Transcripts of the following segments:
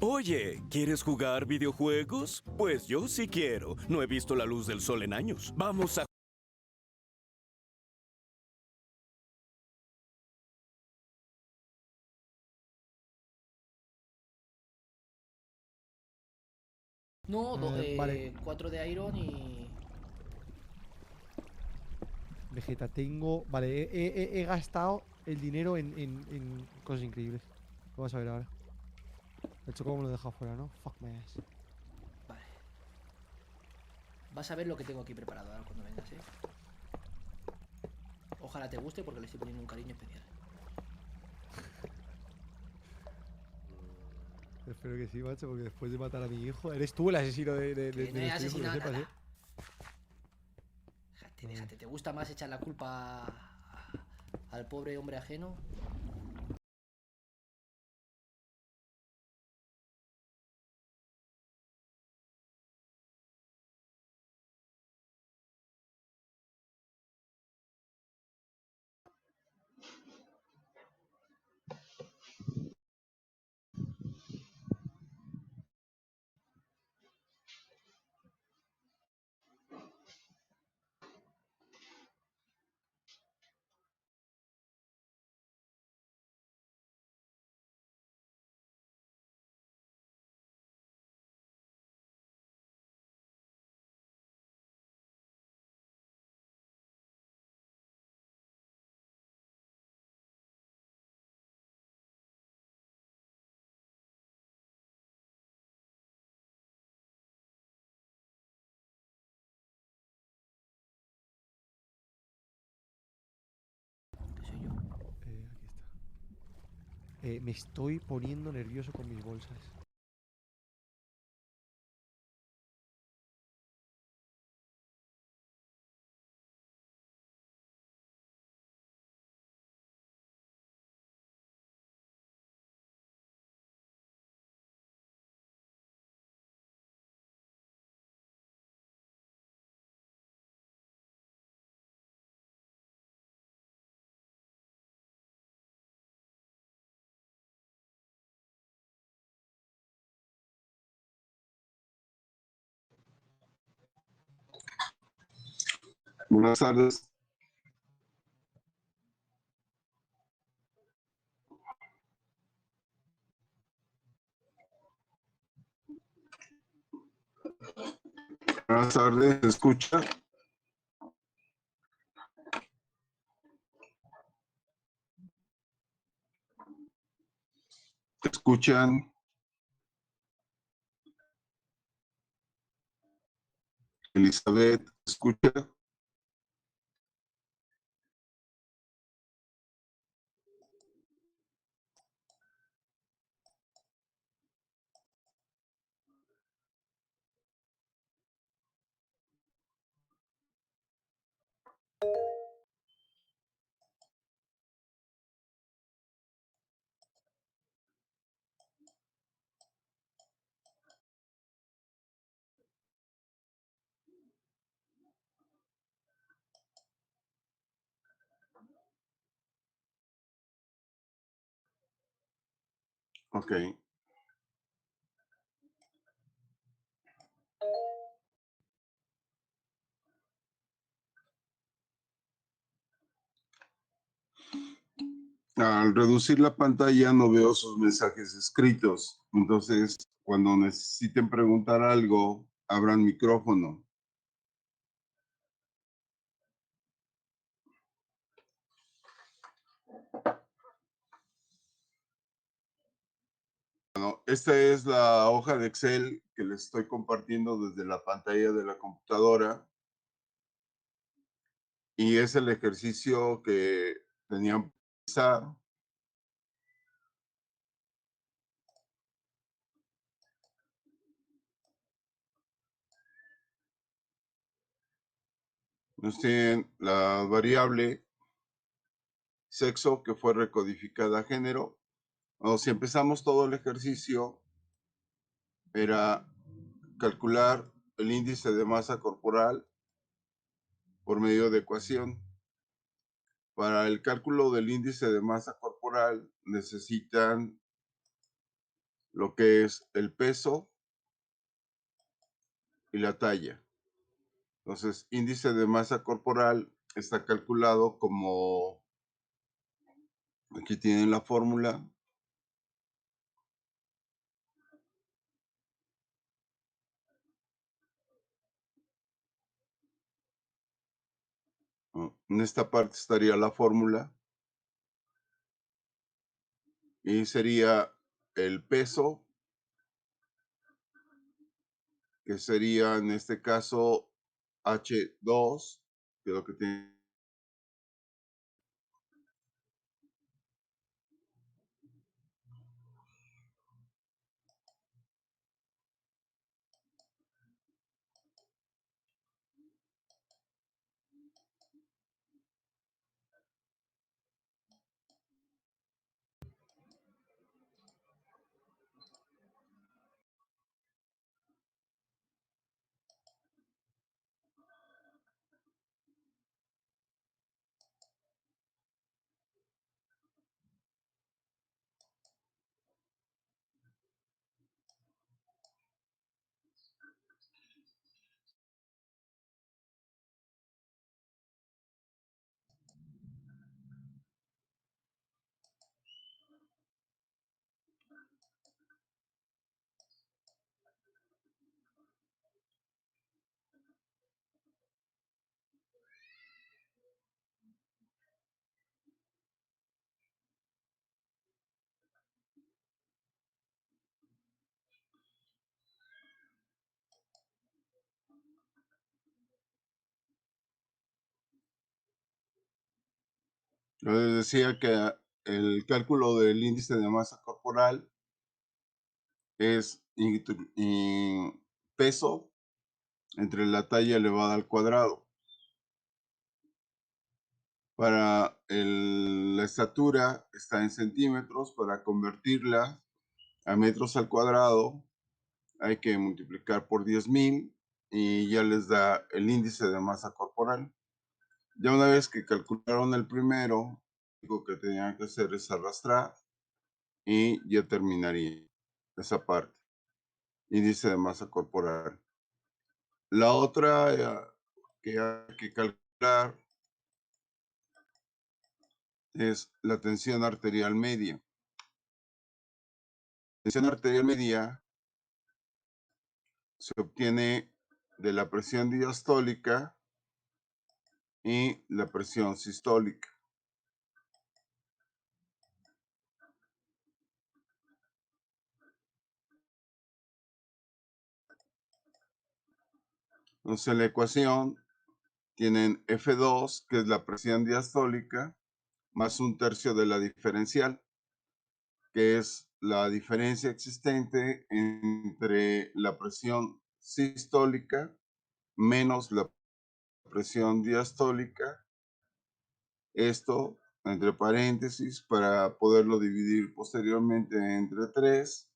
Oye, ¿quieres jugar videojuegos? Pues yo sí quiero. No he visto la luz del sol en años. Vamos a... No, Vale, 4 de Iron y... Vegeta, tengo... Vale, he gastado el dinero en cosas increíbles. Lo vas a ver ahora. El choco me lo he dejado fuera, ¿no? Fuck my ass. Vale. Vas a ver lo que tengo aquí preparado ahora cuando vengas, ¿eh? Ojalá te guste porque le estoy poniendo un cariño especial. Espero que sí, macho, porque después de matar a mi hijo... Eres tú el asesino Que no de he nuestro hijo, que lo asesinado sepas, nada. ¿eh? Déjate, Vale. déjate. ¿Te gusta más echar la culpa al pobre hombre ajeno? ¿Qué soy yo? Aquí está. Me estoy poniendo nervioso con mis bolsas. Buenas tardes. Buenas tardes, ¿se escucha? ¿Se escuchan? Elizabeth, ¿se escucha? Ok. Al reducir la pantalla no veo sus mensajes escritos. Entonces, cuando necesiten preguntar algo, abran micrófono. Bueno, esta es la hoja de Excel que les estoy compartiendo desde la pantalla de la computadora. Y es el ejercicio que tenían que realizar. Nos tienen la variable sexo que fue recodificada a género. O si empezamos todo el ejercicio, era calcular el índice de masa corporal por medio de ecuación. Para el cálculo del índice de masa corporal necesitan lo que es el peso y la talla. Entonces, índice de masa corporal está calculado como, aquí tienen la fórmula, en esta parte estaría la fórmula y sería el peso, que sería en este caso H2, que es lo que tiene. Yo les decía que el cálculo del índice de masa corporal es peso entre la talla elevada al cuadrado. Para la estatura está en centímetros. Para convertirla a metros al cuadrado hay que multiplicar por 10,000 y ya les da el índice de masa corporal. Ya una vez que calcularon el primero, lo que tenían que hacer es arrastrar y ya terminaría esa parte. Índice de masa corporal. La otra que hay que calcular es la tensión arterial media. La tensión arterial media se obtiene de la presión diastólica y la presión sistólica. Entonces, en la ecuación tienen F2, que es la presión diastólica, más 1/3 de la diferencial, que es la diferencia existente entre la presión sistólica menos la presión diastólica. Esto entre paréntesis para poderlo dividir posteriormente entre 3.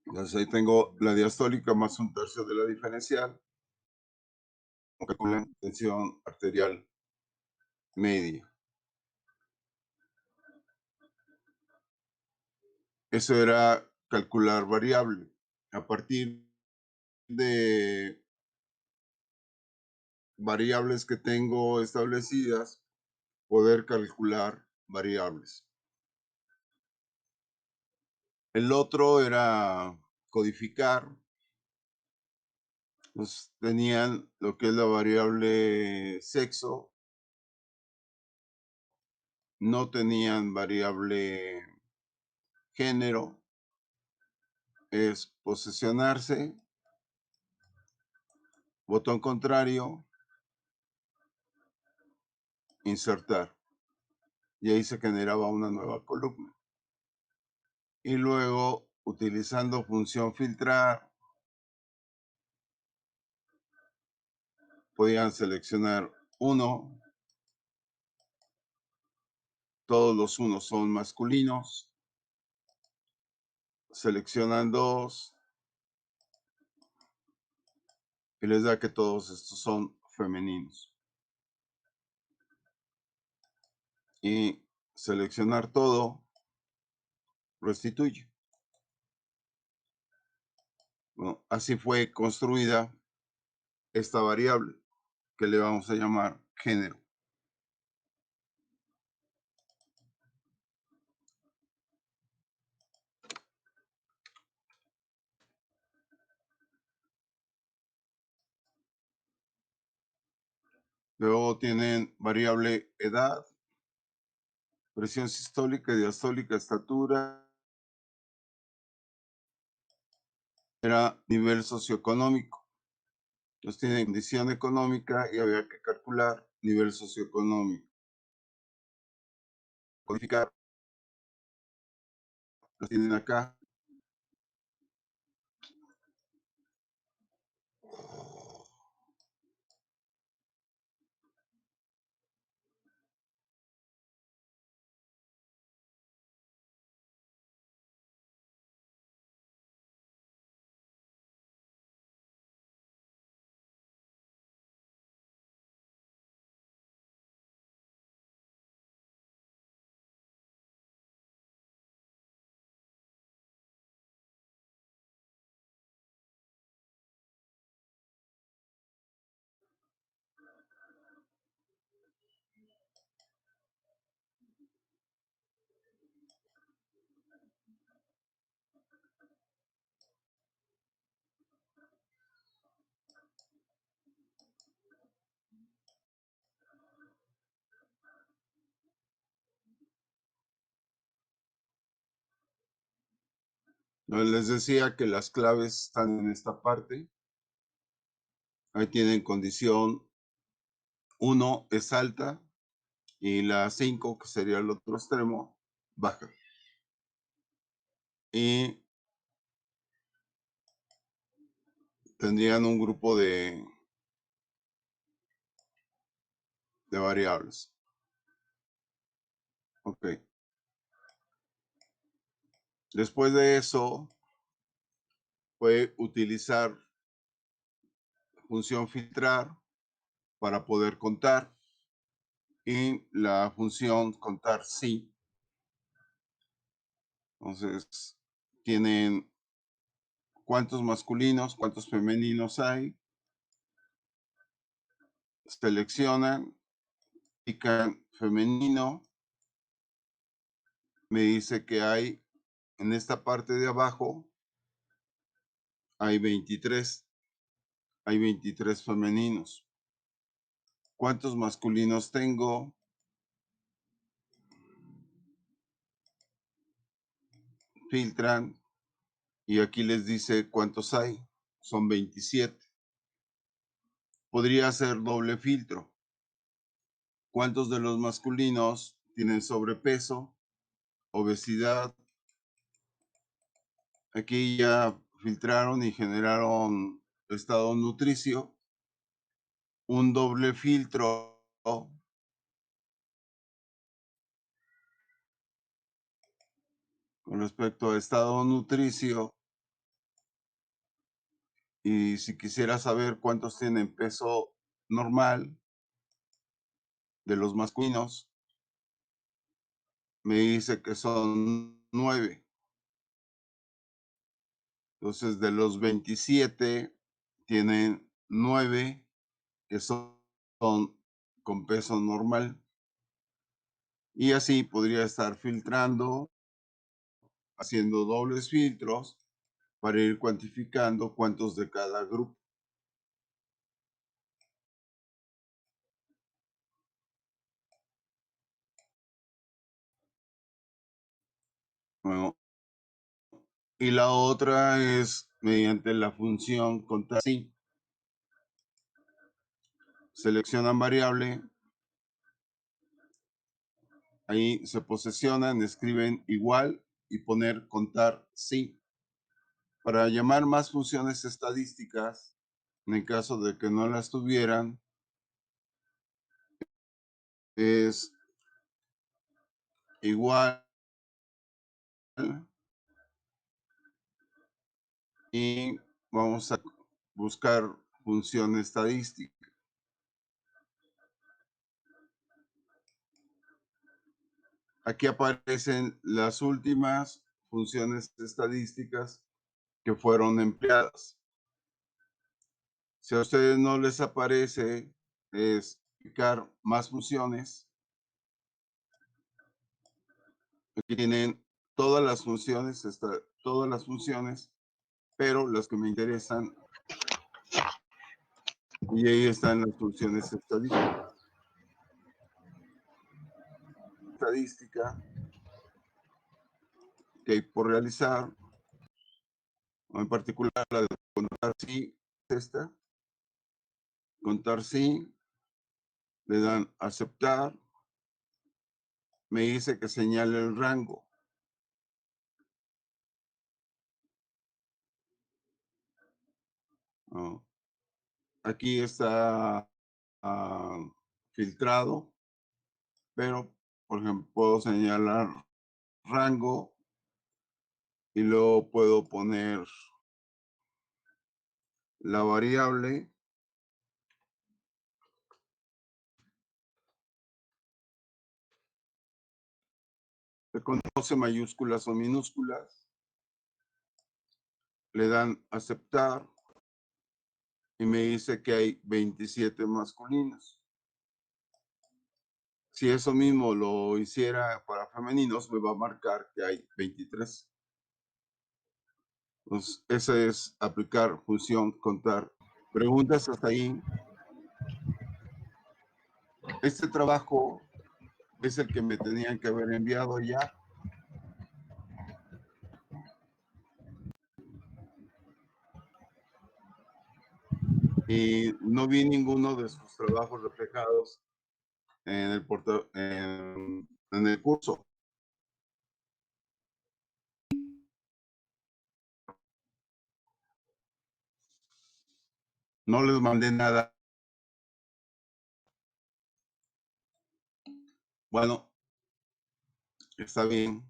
Entonces ahí tengo la diastólica más 1/3 de la diferencial. Calculan tensión arterial media. Eso era calcular variable. A partir de variables que tengo establecidas, poder calcular variables. El otro era codificar. Pues tenían lo que es la variable sexo, no tenían variable género, es posesionarse, botón contrario, insertar. Y ahí se generaba una nueva columna. Y luego, utilizando función filtrar, podían seleccionar uno. Todos los unos son masculinos. Seleccionan 2 y les da que todos estos son femeninos. Y seleccionar todo restituye. Bueno, así fue construida esta variable que le vamos a llamar género. Luego tienen variable edad, presión sistólica, diastólica, estatura, era nivel socioeconómico. Entonces tienen condición económica y había que calcular nivel socioeconómico. Codificar. Lo tienen acá. Les decía que las claves están en esta parte. Ahí tienen condición 1 es alta y la 5, que sería el otro extremo, baja. Y tendrían un grupo de variables. Ok. Después de eso, fue utilizar función filtrar para poder contar y la función contar sí. Entonces, tienen cuántos masculinos, cuántos femeninos hay. Seleccionan, pican femenino. Me dice que hay en esta parte de abajo, hay 23. Hay 23 femeninos. ¿Cuántos masculinos tengo? Filtran y aquí les dice cuántos hay. Son 27. Podría hacer doble filtro. ¿Cuántos de los masculinos tienen sobrepeso, obesidad? Aquí ya filtraron y generaron estado nutricio. Un doble filtro con respecto a estado nutricio. Y si quisiera saber cuántos tienen peso normal de los masculinos, me dice que son 9. Entonces, de los 27, tienen 9 que son con peso normal. Y así podría estar filtrando, haciendo dobles filtros para ir cuantificando cuántos de cada grupo. Bueno, y la otra es mediante la función contar sí. Seleccionan variable. Ahí se posesionan, escriben igual y poner contar sí. Para llamar más funciones estadísticas, en el caso de que no las tuvieran, es igual y vamos a buscar función estadística. Aquí aparecen las últimas funciones estadísticas que fueron empleadas. Si a ustedes no les aparece explicar más funciones, aquí tienen todas las funciones, pero las que me interesan, y ahí están las funciones estadísticas. Estadística que hay por realizar, en particular la de contar sí, esta, contar sí, le dan aceptar, me dice que señale el rango. ¿No? Aquí está filtrado, pero por ejemplo puedo señalar rango y luego puedo poner la variable que conoce mayúsculas o minúsculas, le dan aceptar y me dice que hay 27 masculinos. Si eso mismo lo hiciera para femeninos, me va a marcar que hay 23. Entonces, ese es aplicar función contar. ¿Preguntas hasta ahí? Este trabajo es el que me tenían que haber enviado ya. Y no vi ninguno de sus trabajos reflejados en el en el curso. No les mandé nada. Bueno, está bien.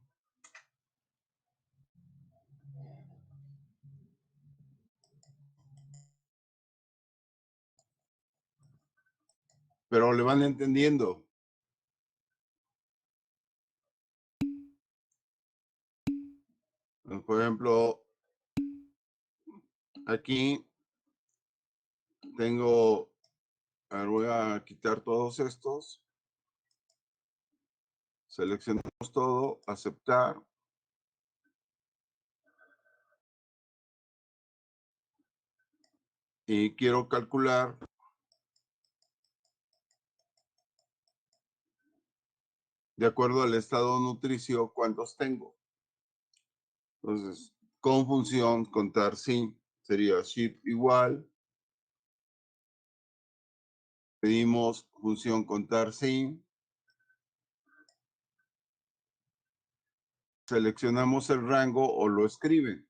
Pero le van entendiendo. Por ejemplo, aquí tengo, a ver, voy a quitar todos estos. Seleccionamos todo, aceptar. Y quiero calcular de acuerdo al estado nutricio cuántos tengo. Entonces, con función contar sí, sería shift igual. Pedimos función contar sí. Seleccionamos el rango o lo escriben.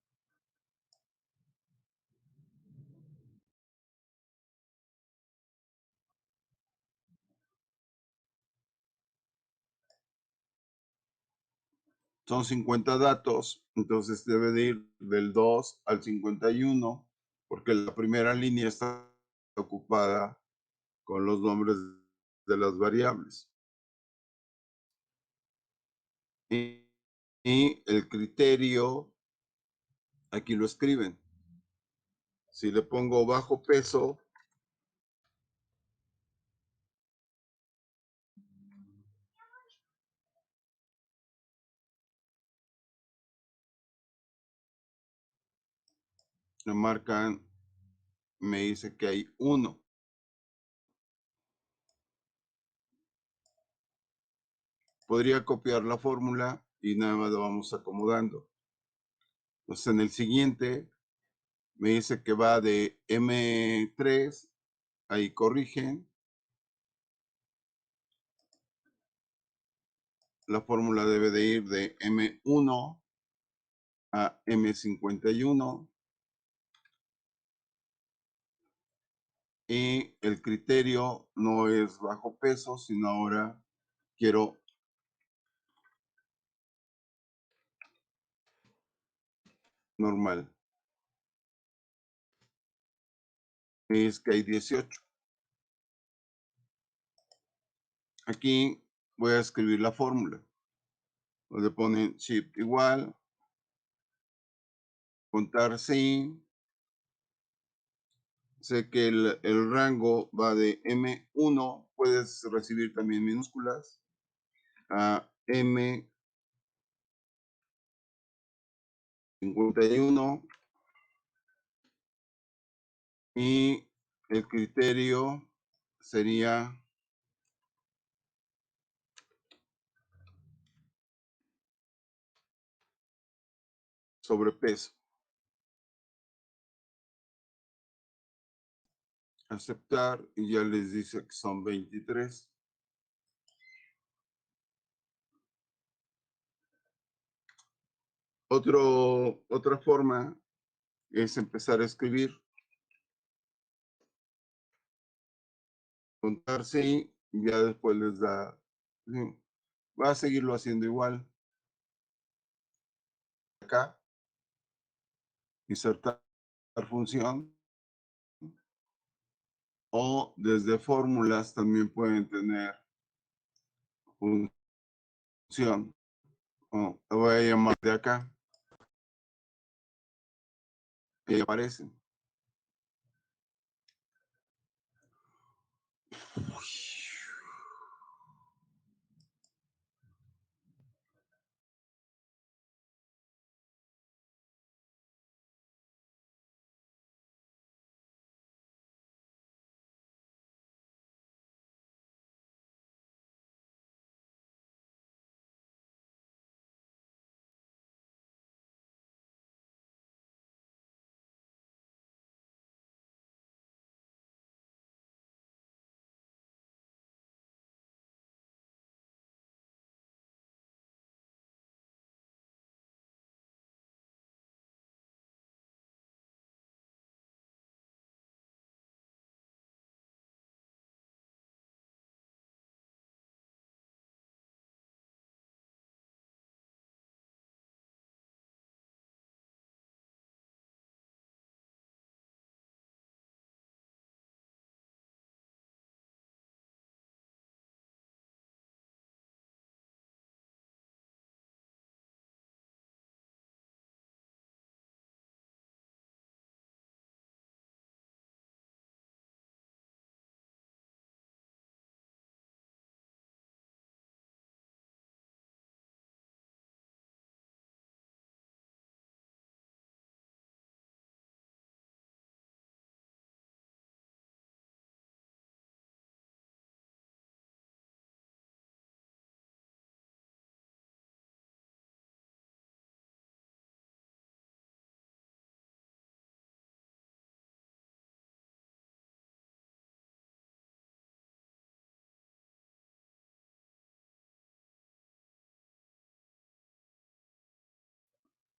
Son 50 datos, entonces debe de ir del 2 al 51, porque la primera línea está ocupada con los nombres de las variables. Y el criterio, aquí lo escriben. Si le pongo bajo peso, me marcan, me dice que hay 1. Podría copiar la fórmula y nada más lo vamos acomodando. Entonces en el siguiente me dice que va de M3, ahí corrigen. La fórmula debe de ir de M1 a M51. Y el criterio no es bajo peso, sino ahora quiero normal. Es que hay 18. Aquí voy a escribir la fórmula. Donde ponen shift igual, contar sí. Sé que el rango va de M1, puedes recibir también minúsculas, a M51 y el criterio sería sobrepeso. Aceptar y ya les dice que son 23. Otra forma es empezar a escribir, contar sí, y ya después les da, sí, va a seguirlo haciendo igual. Acá, insertar función, o desde fórmulas también pueden tener función. Lo voy a llamar de acá. Y aparecen.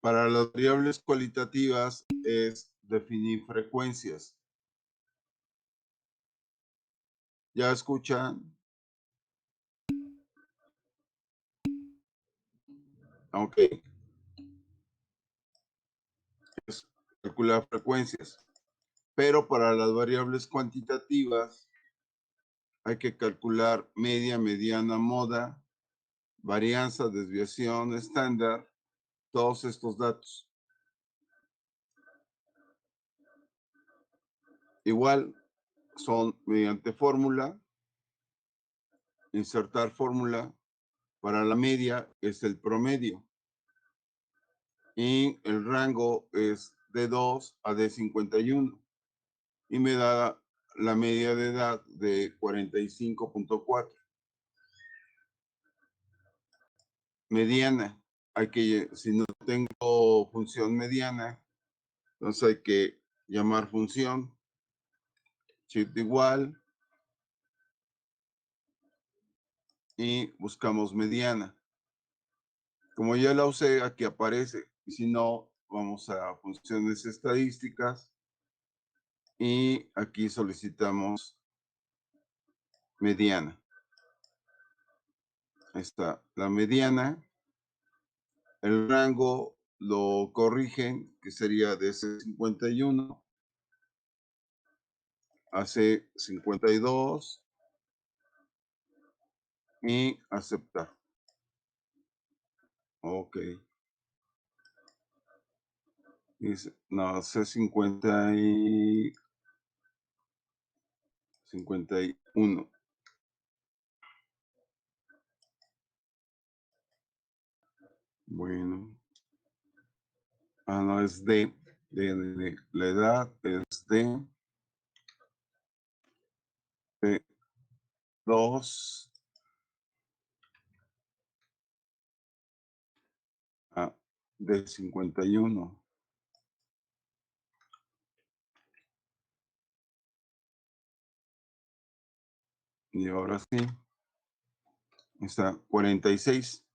Para las variables cualitativas es definir frecuencias. ¿Ya escuchan? Ok. Es calcular frecuencias. Pero para las variables cuantitativas hay que calcular media, mediana, moda, varianza, desviación, estándar, todos estos datos. Igual son mediante fórmula, insertar fórmula. Para la media es el promedio. Y el rango es de 2 a D51. Y me da la media de edad de 45.4. Mediana. Si no tengo función mediana, entonces hay que llamar función, shift igual, y buscamos mediana. Como ya la usé, aquí aparece. Y si no, vamos a funciones estadísticas. Y aquí solicitamos mediana. Ahí está la mediana. El rango lo corrigen, que sería de C51 a C52 y aceptar. Ok. No, C50 y 51. Bueno. Ah, no, es D. La edad es D. 2 de 51. Y ahora sí, está 46.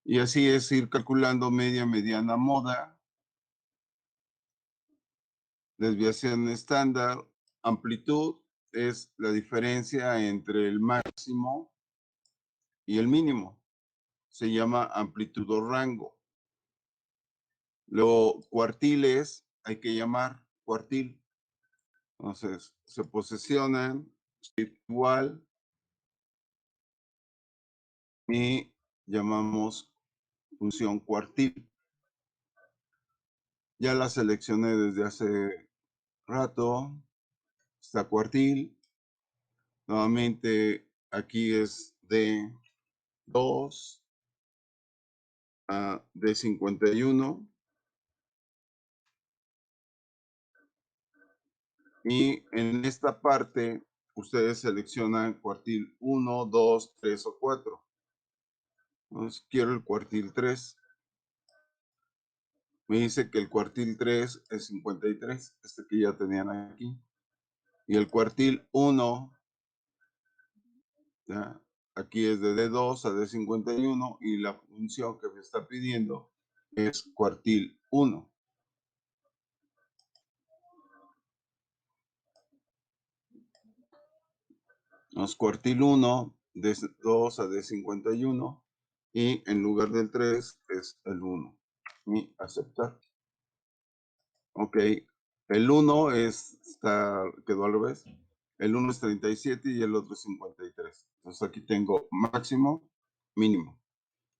Y así es ir calculando media, mediana, moda, desviación estándar, amplitud es la diferencia entre el máximo y el mínimo. Se llama amplitud o rango. Luego, cuartiles, hay que llamar cuartil. Entonces, se posesionan igual y llamamos función cuartil. Ya la seleccioné desde hace rato. Está cuartil. Nuevamente, aquí es de 2 de 51. Y en esta parte, ustedes seleccionan cuartil 1, 2, 3 o 4. Entonces, quiero el cuartil 3. Me dice que el cuartil 3 es 53, este que ya tenían aquí. Y el cuartil 1, ¿ya? Aquí es de D2 a D51 y la función que me está pidiendo es cuartil 1. Nos cuartil 1, D2 a D51 y en lugar del 3 es el 1. Y aceptar. Ok, el 1 quedó al revés. El 1 es 37 y el otro es 53. Entonces aquí tengo máximo, mínimo.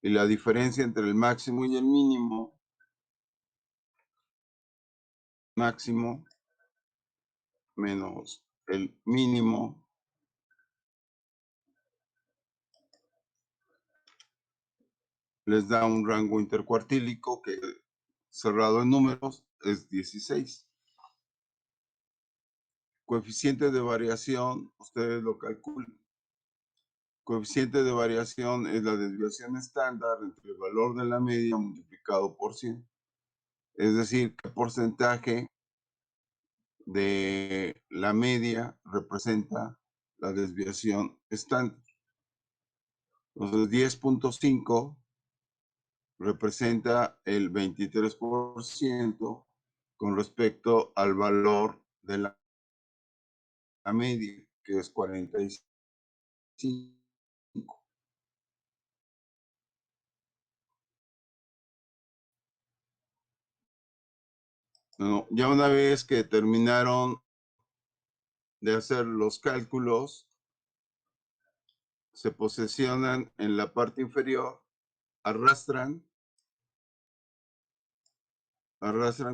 Y la diferencia entre el máximo y el mínimo, máximo menos el mínimo, les da un rango intercuartílico que cerrado en números es 16. Coeficiente de variación, ustedes lo calculan. Coeficiente de variación es la desviación estándar entre el valor de la media multiplicado por 100. Es decir, qué porcentaje de la media representa la desviación estándar. Entonces, 10.5 representa el 23% con respecto al valor de la media, que es 45. No, ya una vez que terminaron de hacer los cálculos, se posesionan en la parte inferior, arrastran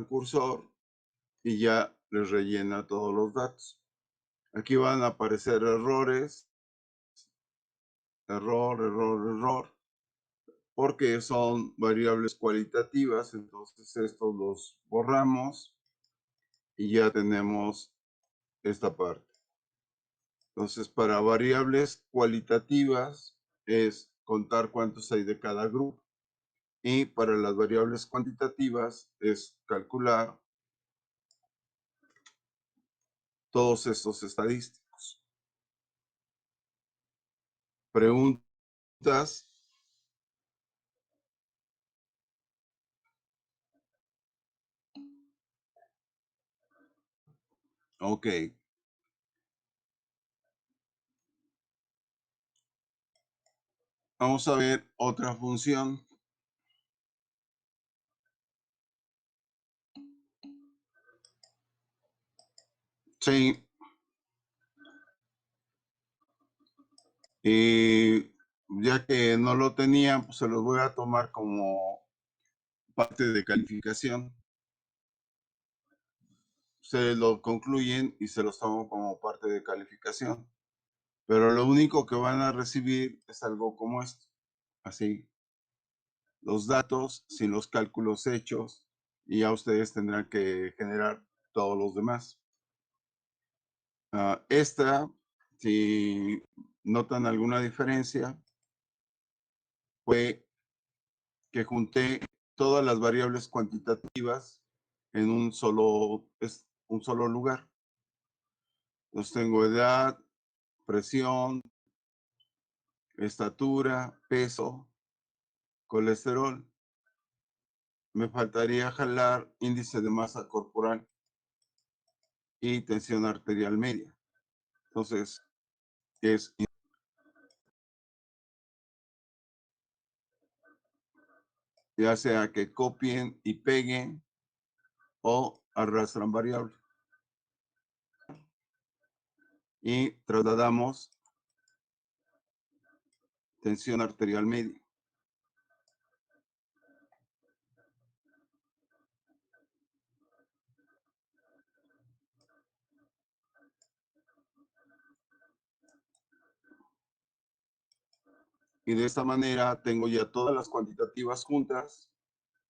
cursor y ya les rellena todos los datos. Aquí van a aparecer errores, error, porque son variables cualitativas, entonces estos los borramos y ya tenemos esta parte. Entonces, para variables cualitativas es contar cuántos hay de cada grupo. Y para las variables cuantitativas es calcular todos estos estadísticos. ¿Preguntas? Ok. Vamos a ver otra función. Sí. Y ya que no lo tenía, pues se los voy a tomar como parte de calificación. Ustedes lo concluyen y se los toman como parte de calificación. Pero lo único que van a recibir es algo como esto. Así. Los datos sin los cálculos hechos y ya ustedes tendrán que generar todos los demás. Esta, si notan alguna diferencia, fue que junté todas las variables cuantitativas en un solo lugar. Entonces tengo edad, presión, estatura, peso, colesterol. Me faltaría jalar índice de masa corporal y tensión arterial media. Entonces, es ya sea que copien y peguen o arrastran variable. Y trasladamos tensión arterial media. Y de esta manera tengo ya todas las cuantitativas juntas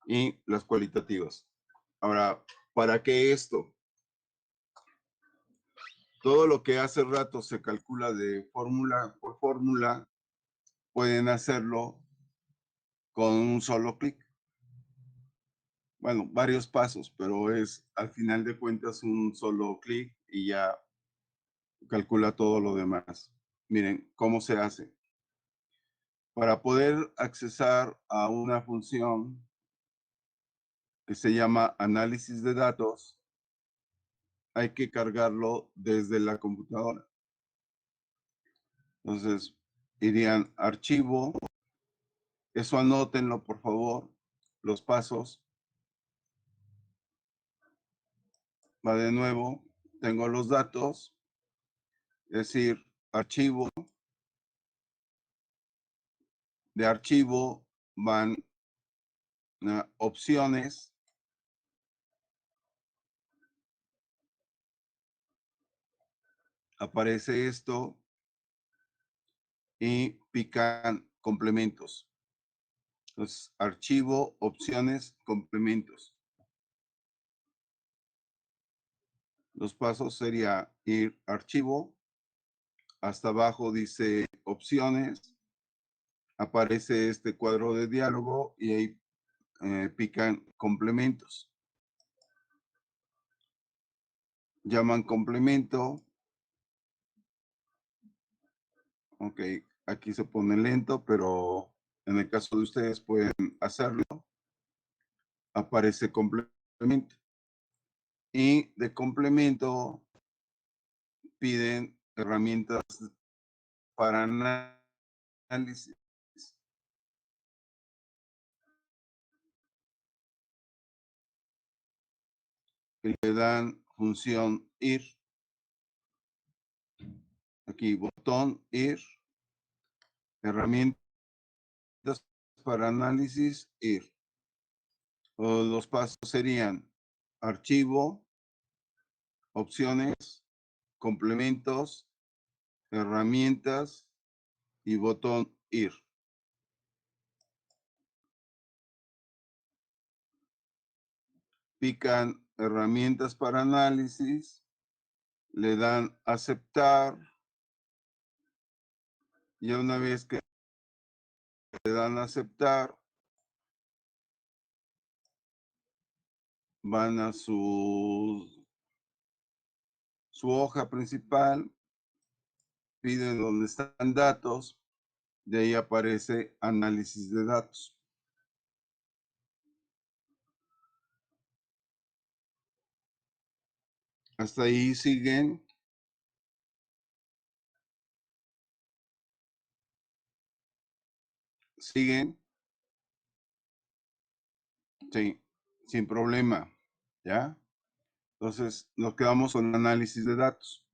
y las cualitativas. Ahora, ¿para qué esto? Todo lo que hace rato se calcula de fórmula por fórmula, pueden hacerlo con un solo clic. Bueno, varios pasos, pero es al final de cuentas un solo clic y ya calcula todo lo demás. Miren cómo se hace. Para poder accesar a una función que se llama análisis de datos, hay que cargarlo desde la computadora. Entonces, irían archivo, eso anótenlo por favor, los pasos. Va de nuevo, tengo los datos, es decir, archivo. De archivo van opciones. Aparece esto y pican complementos. Entonces, archivo, opciones, complementos. Los pasos sería ir archivo, hasta abajo dice opciones, aparece este cuadro de diálogo y ahí pican complementos. Llaman complemento. Ok, aquí se pone lento, pero en el caso de ustedes pueden hacerlo. Aparece complemento. Y de complemento piden herramientas para análisis. Que le dan función ir. Aquí botón ir. Herramientas para análisis ir. Los pasos serían archivo, opciones, complementos, herramientas y botón ir. Pican herramientas para análisis, le dan aceptar, y una vez que le dan aceptar, van a su hoja principal, piden donde están datos, de ahí aparece análisis de datos. Hasta ahí siguen. Siguen. Sí, sin problema. ¿Ya? Entonces, nos quedamos con análisis de datos.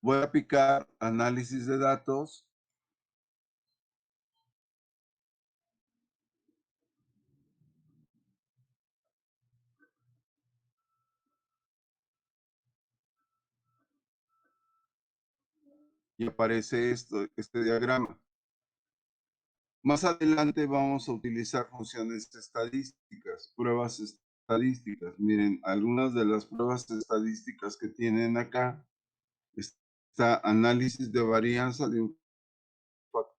Voy a picar análisis de datos. y aparece este diagrama. Más adelante vamos a utilizar funciones estadísticas, pruebas estadísticas. Miren, algunas de las pruebas estadísticas que tienen acá está análisis de varianza de un factor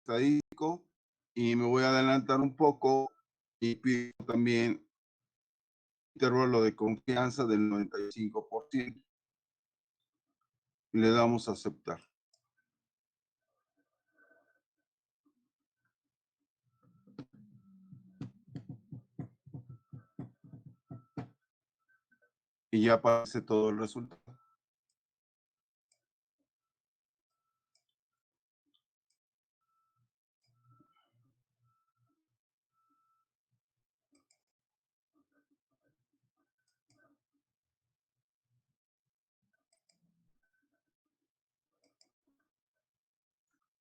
estadístico y me voy a adelantar un poco y pido también intervalo de confianza del 95% y le damos a aceptar. Y ya aparece todo el resultado.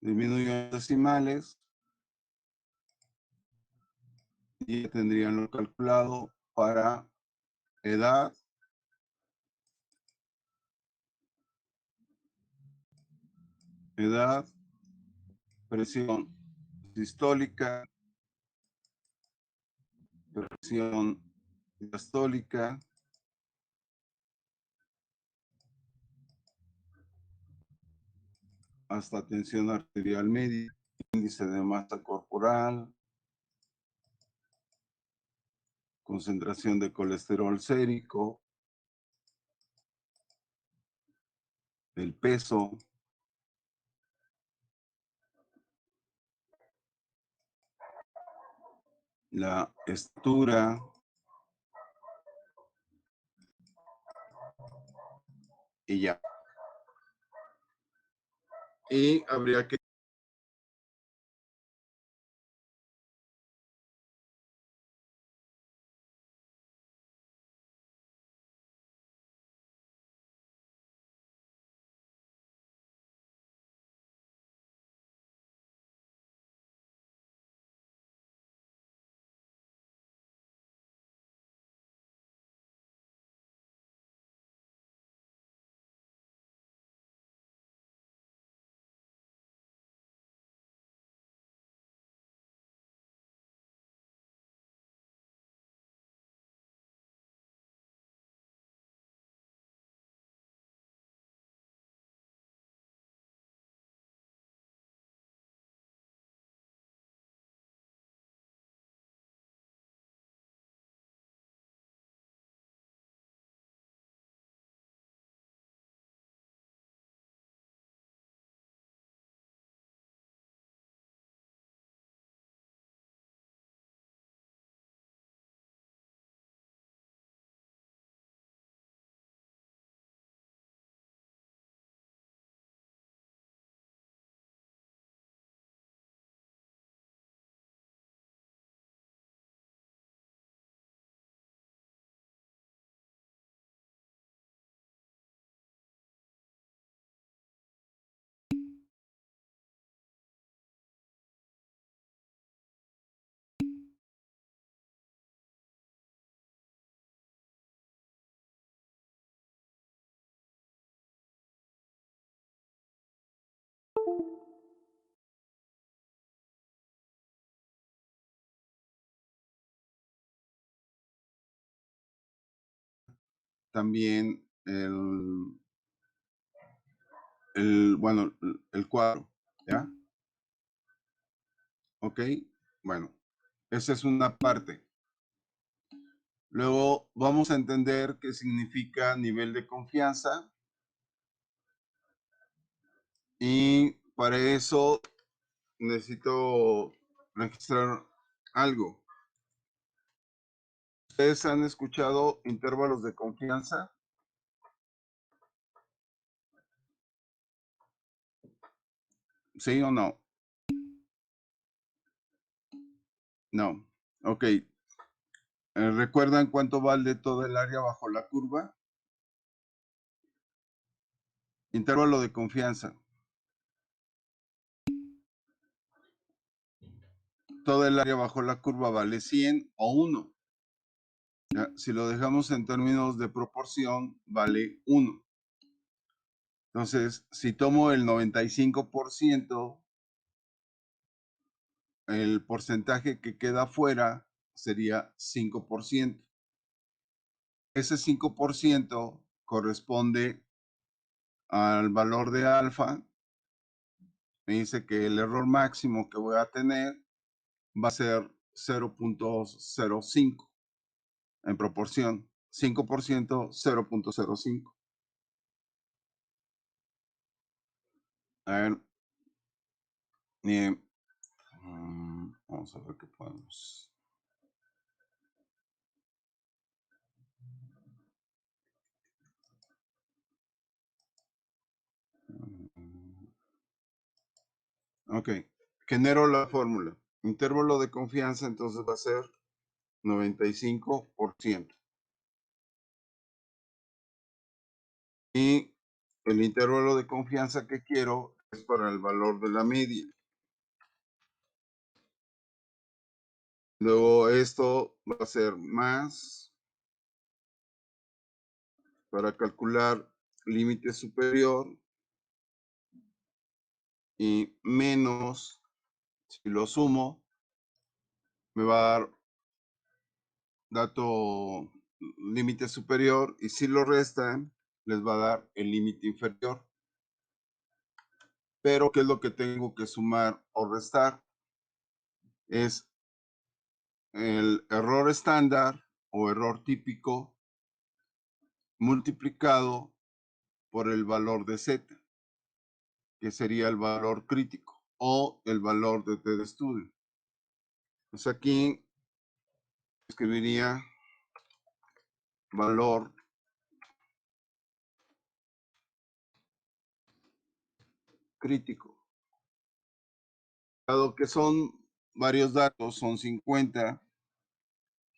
Disminuyo en decimales y ya tendrían lo calculado para edad, presión sistólica, presión diastólica, hasta tensión arterial media, índice de masa corporal, concentración de colesterol sérico, el peso, la estatura y ya. Y habría que También bueno, el cuadro, ¿ya? Ok, bueno, esa es una parte. Luego vamos a entender qué significa nivel de confianza. Y para eso necesito registrar algo. ¿Ustedes han escuchado intervalos de confianza? ¿Sí o no? No. Ok. ¿Recuerdan cuánto vale todo el área bajo la curva? Intervalo de confianza. Todo el área bajo la curva vale 100 o 1. ¿Ya? Si lo dejamos en términos de proporción, vale 1. Entonces, si tomo el 95%, el porcentaje que queda fuera sería 5%. Ese 5% corresponde al valor de alfa. Me dice que el error máximo que voy a tener va a ser 0.05 en proporción. 5%, 0.05. A ver, vamos a ver qué podemos. Ok, genero la fórmula. Intervalo de confianza entonces va a ser 95%. Y el intervalo de confianza que quiero es para el valor de la media. Luego esto va a ser más para calcular límite superior y menos, si lo sumo, me va a dar dato límite superior y si lo restan, les va a dar el límite inferior. Pero, ¿qué es lo que tengo que sumar o restar? Es el error estándar o error típico multiplicado por el valor de Z, que sería el valor crítico o el valor de T de estudio. Pues aquí escribiría valor crítico. Dado que son varios datos, son 50,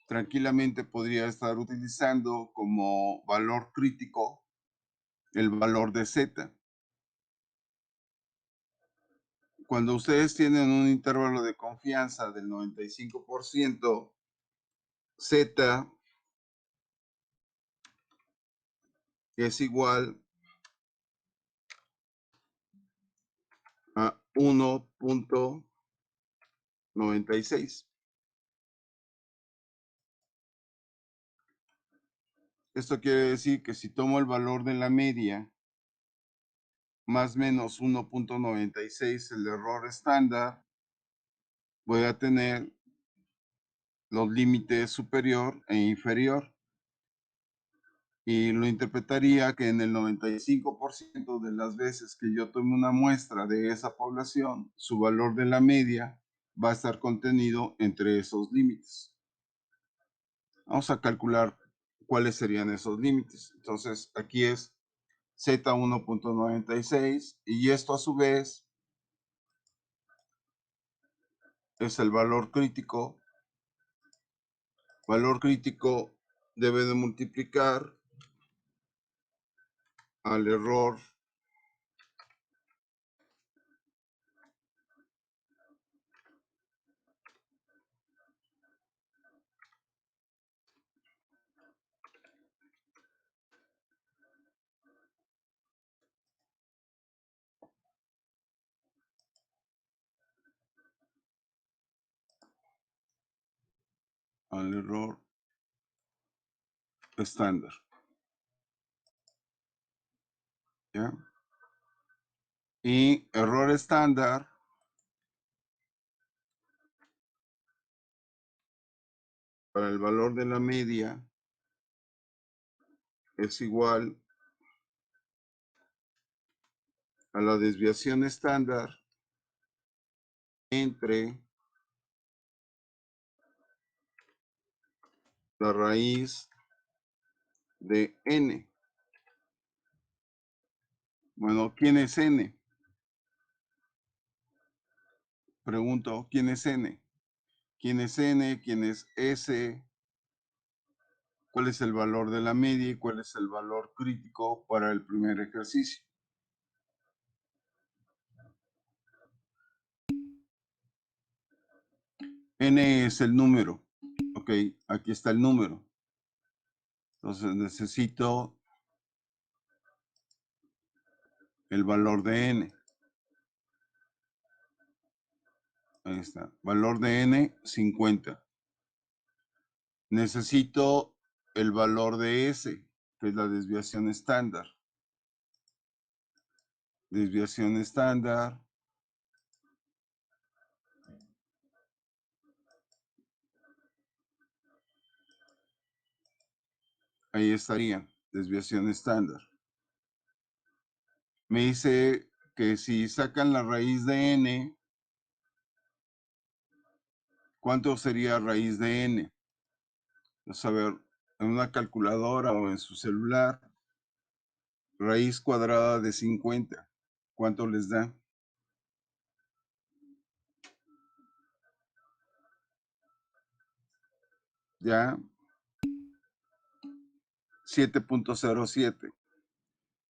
tranquilamente podría estar utilizando como valor crítico el valor de Z. Cuando ustedes tienen un intervalo de confianza del 95%, Z es igual a 1.96. Esto quiere decir que si tomo el valor de la media más menos 1.96, el error estándar, voy a tener los límites superior e inferior. Y lo interpretaría que en el 95% de las veces que yo tome una muestra de esa población, su valor de la media va a estar contenido entre esos límites. Vamos a calcular cuáles serían esos límites. Entonces, aquí es Z 1.96 y esto a su vez es el valor crítico. Valor crítico debe de multiplicar al error al error estándar. ¿Ya? Y error estándar para el valor de la media es igual a la desviación estándar entre la raíz de n. Bueno, ¿quién es n? Pregunto, ¿quién es n? ¿Quién es n? ¿Quién es s? ¿Cuál es el valor de la media y cuál es el valor crítico para el primer ejercicio? N es el número. Ok, aquí está el número. Entonces necesito el valor de n. Ahí está. Valor de n, 50. Necesito el valor de S, que es la desviación estándar. Desviación estándar. Ahí estaría, desviación estándar. Me dice que si sacan la raíz de n, ¿cuánto sería raíz de n? Vamos a ver, en una calculadora o en su celular, raíz cuadrada de 50. ¿Cuánto les da? Ya, 7.07.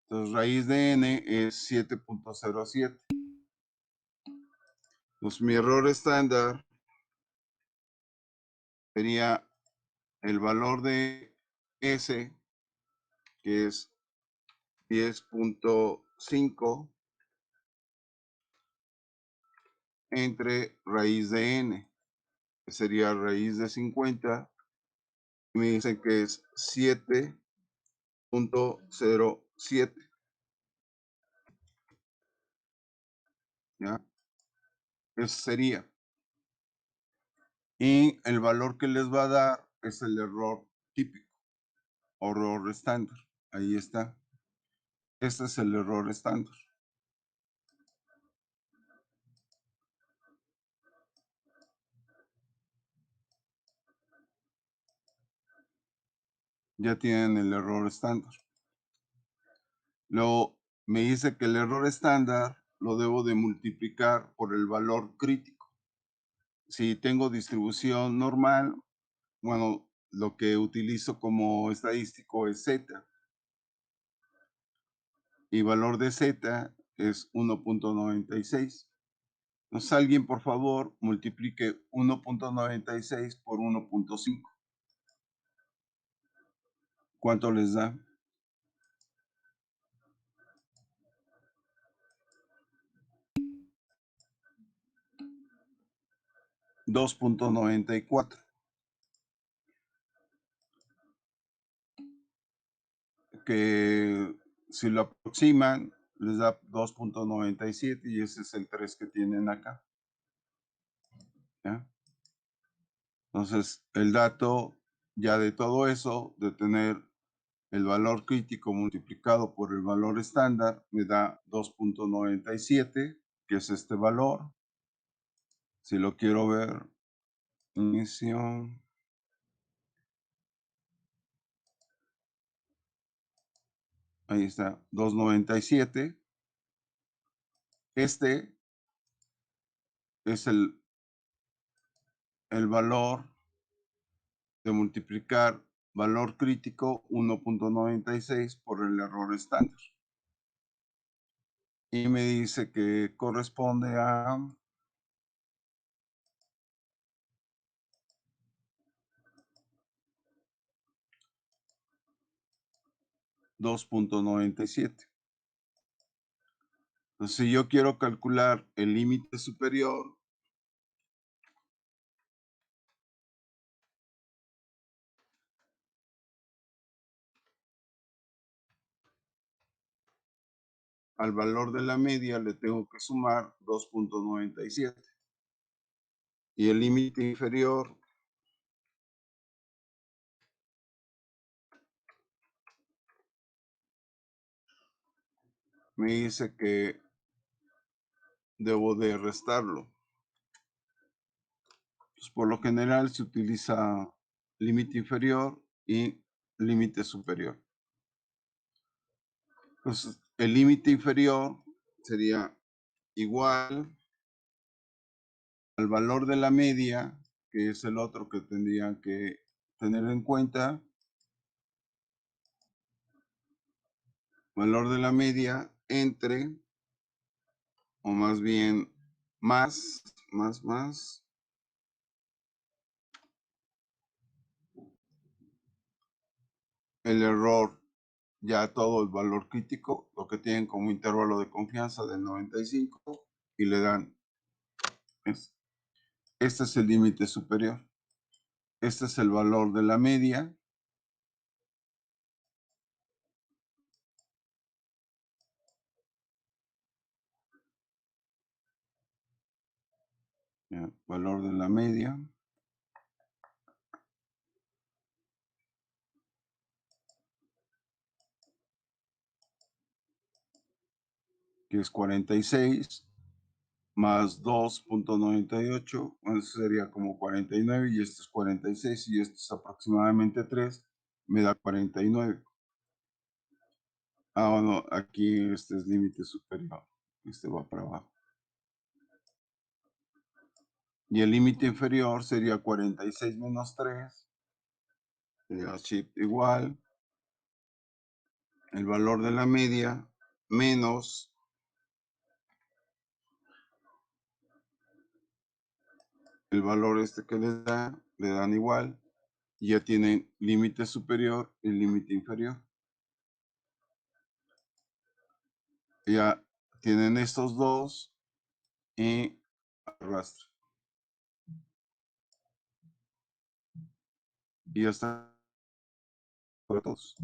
Entonces, raíz de n es 7.07. Pues mi error estándar sería el valor de S, que es 10.5 entre raíz de n, que sería raíz de 50. Me dicen que es 7.07. ¿Ya? Eso sería. Y el valor que les va a dar es el error típico, o error estándar. Ahí está. Este es el error estándar. Ya tienen el error estándar. Luego me dice que el error estándar lo debo de multiplicar por el valor crítico. Si tengo distribución normal, bueno, lo que utilizo como estadístico es z. Y valor de z es 1.96. Entonces alguien, por favor, multiplique 1.96 por 1.5. ¿Cuánto les da? 2.94. Que si lo aproximan, les da 2.97 y ese es el 3 que tienen acá. ¿Ya? Entonces, el dato ya de todo eso, de tener el valor crítico multiplicado por el valor estándar, me da 2.97, que es este valor. Si lo quiero ver, inicio. Ahí está, 2.97. Este es el valor de multiplicar valor crítico 1.96 por el error estándar. Y me dice que corresponde a 2.97. Entonces, si yo quiero calcular el límite superior, al valor de la media le tengo que sumar 2.97. Y el límite inferior me dice que debo de restarlo. Pues por lo general se utiliza límite inferior y límite superior. Entonces, el límite inferior sería igual al valor de la media, que es el otro que tendrían que tener en cuenta. Valor de la media entre, o más bien más, el error, ya todo el valor crítico, lo que tienen como intervalo de confianza del 95 y le dan este es el límite superior. Este es el valor de la media. Ya, valor de la media. Que es 46 más 2.98, bueno, eso sería como 49 y esto es 46 y esto es aproximadamente 3, me da 49. Ah, bueno, aquí este es límite superior, este va para abajo. Y el límite inferior sería 46 menos 3, sería shift igual, el valor de la media menos el valor este que les da, le dan igual, y ya tienen límite superior y límite inferior. Ya tienen estos dos y arrastra. Y ya está para todos.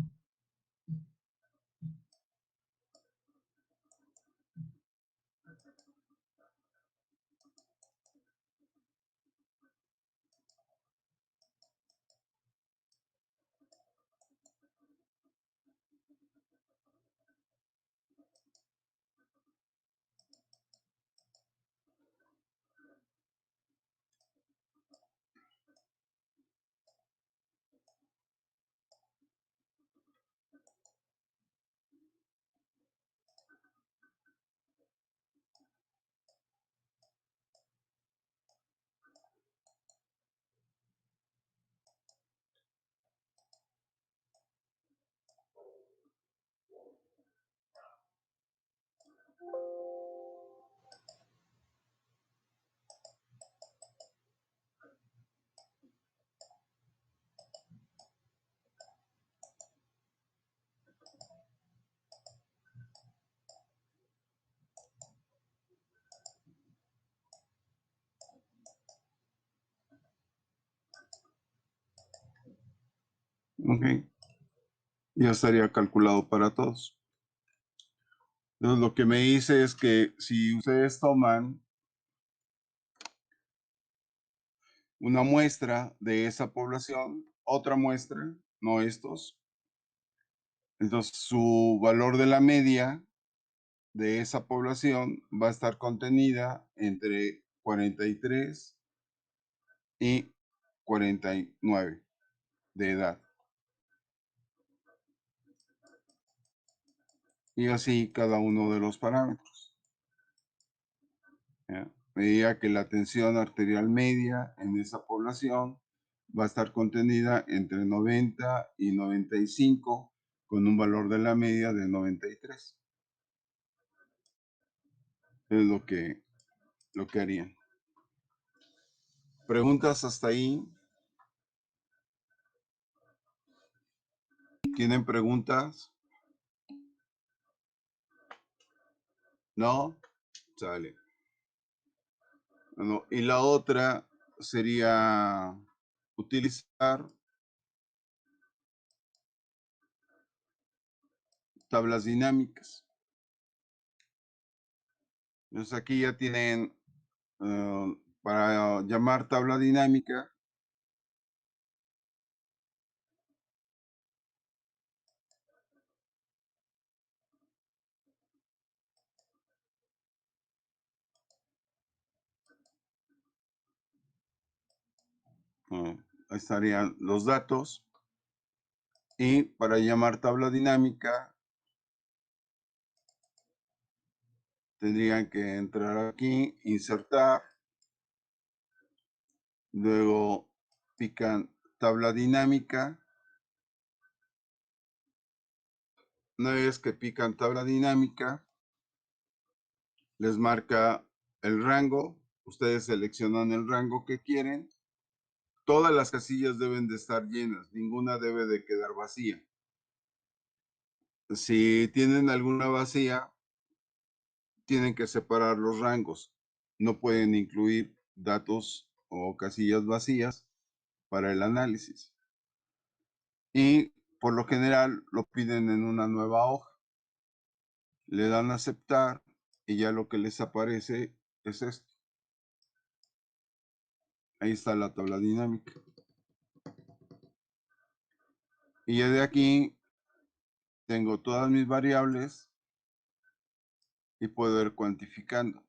Ok. Ya estaría calculado para todos. Entonces lo que me dice es que si ustedes toman una muestra de esa población, otra muestra, no estos, entonces su valor de la media de esa población va a estar contenida entre 43 y 49 de edad. Y así cada uno de los parámetros. ¿Ya? Medida que la tensión arterial media en esa población va a estar contenida entre 90 y 95 con un valor de la media de 93. Es lo que harían. ¿Preguntas hasta ahí? ¿Tienen preguntas? ¿No? Sale. Bueno, y la otra sería utilizar tablas dinámicas. Entonces aquí ya tienen para llamar tabla dinámica. Ahí estarían los datos. Y para llamar tabla dinámica, tendrían que entrar aquí, insertar, luego pican tabla dinámica. Una vez que pican tabla dinámica, les marca el rango. Ustedes seleccionan el rango que quieren. Todas las casillas deben de estar llenas, ninguna debe de quedar vacía. Si tienen alguna vacía, tienen que separar los rangos. No pueden incluir datos o casillas vacías para el análisis. Y por lo general lo piden en una nueva hoja. Le dan a aceptar y ya lo que les aparece es esto. Ahí está la tabla dinámica. Y ya de aquí tengo todas mis variables y puedo ir cuantificando.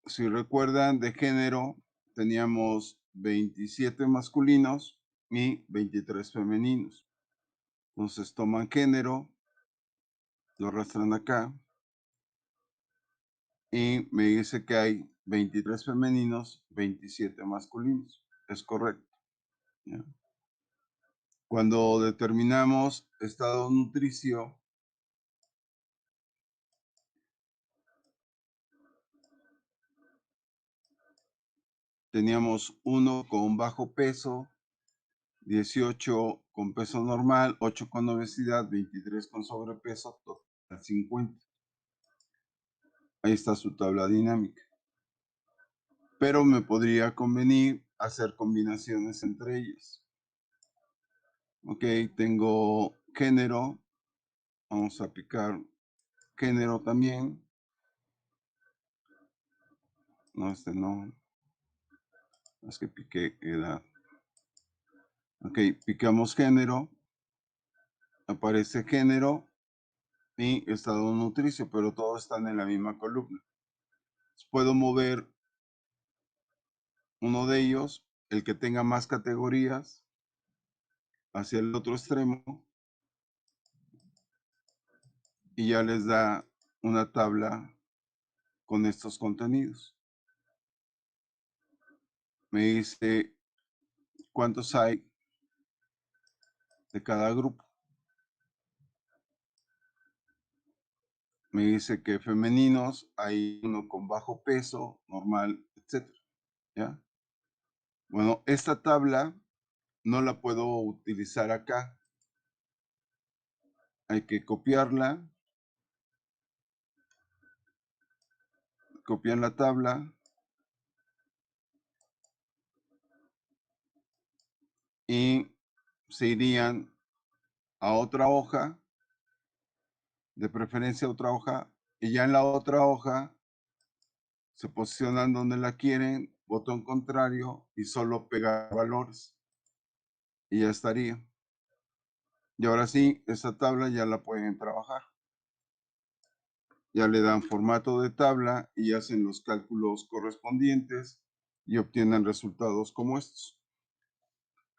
Si recuerdan, de género teníamos 27 masculinos y 23 femeninos. Entonces toman género, lo arrastran acá y me dice que hay 23 femeninos, 27 masculinos. Es correcto. ¿Ya? Cuando determinamos estado nutricio, teníamos 1 con bajo peso, 18 con peso normal, 8 con obesidad, 23 con sobrepeso, total 50. Ahí está su tabla dinámica. Pero me podría convenir hacer combinaciones entre ellas. Ok, tengo género. Vamos a picar género también. No, este no. Es que piqué edad. Ok, picamos género. Aparece género y estado nutricio, pero todos están en la misma columna. Puedo mover uno de ellos, el que tenga más categorías, hacia el otro extremo y ya les da una tabla con estos contenidos. Me dice cuántos hay de cada grupo. Me dice que femeninos hay uno con bajo peso, normal, etc. ¿Ya? Bueno, esta tabla no la puedo utilizar acá. Hay que copiarla. Copian la tabla. Y se irían a otra hoja, de preferencia otra hoja, y ya en la otra hoja se posicionan donde la quieren, botón contrario y solo pegar valores. Y ya estaría. Y ahora sí, esa tabla ya la pueden trabajar. Ya le dan formato de tabla y hacen los cálculos correspondientes y obtienen resultados como estos.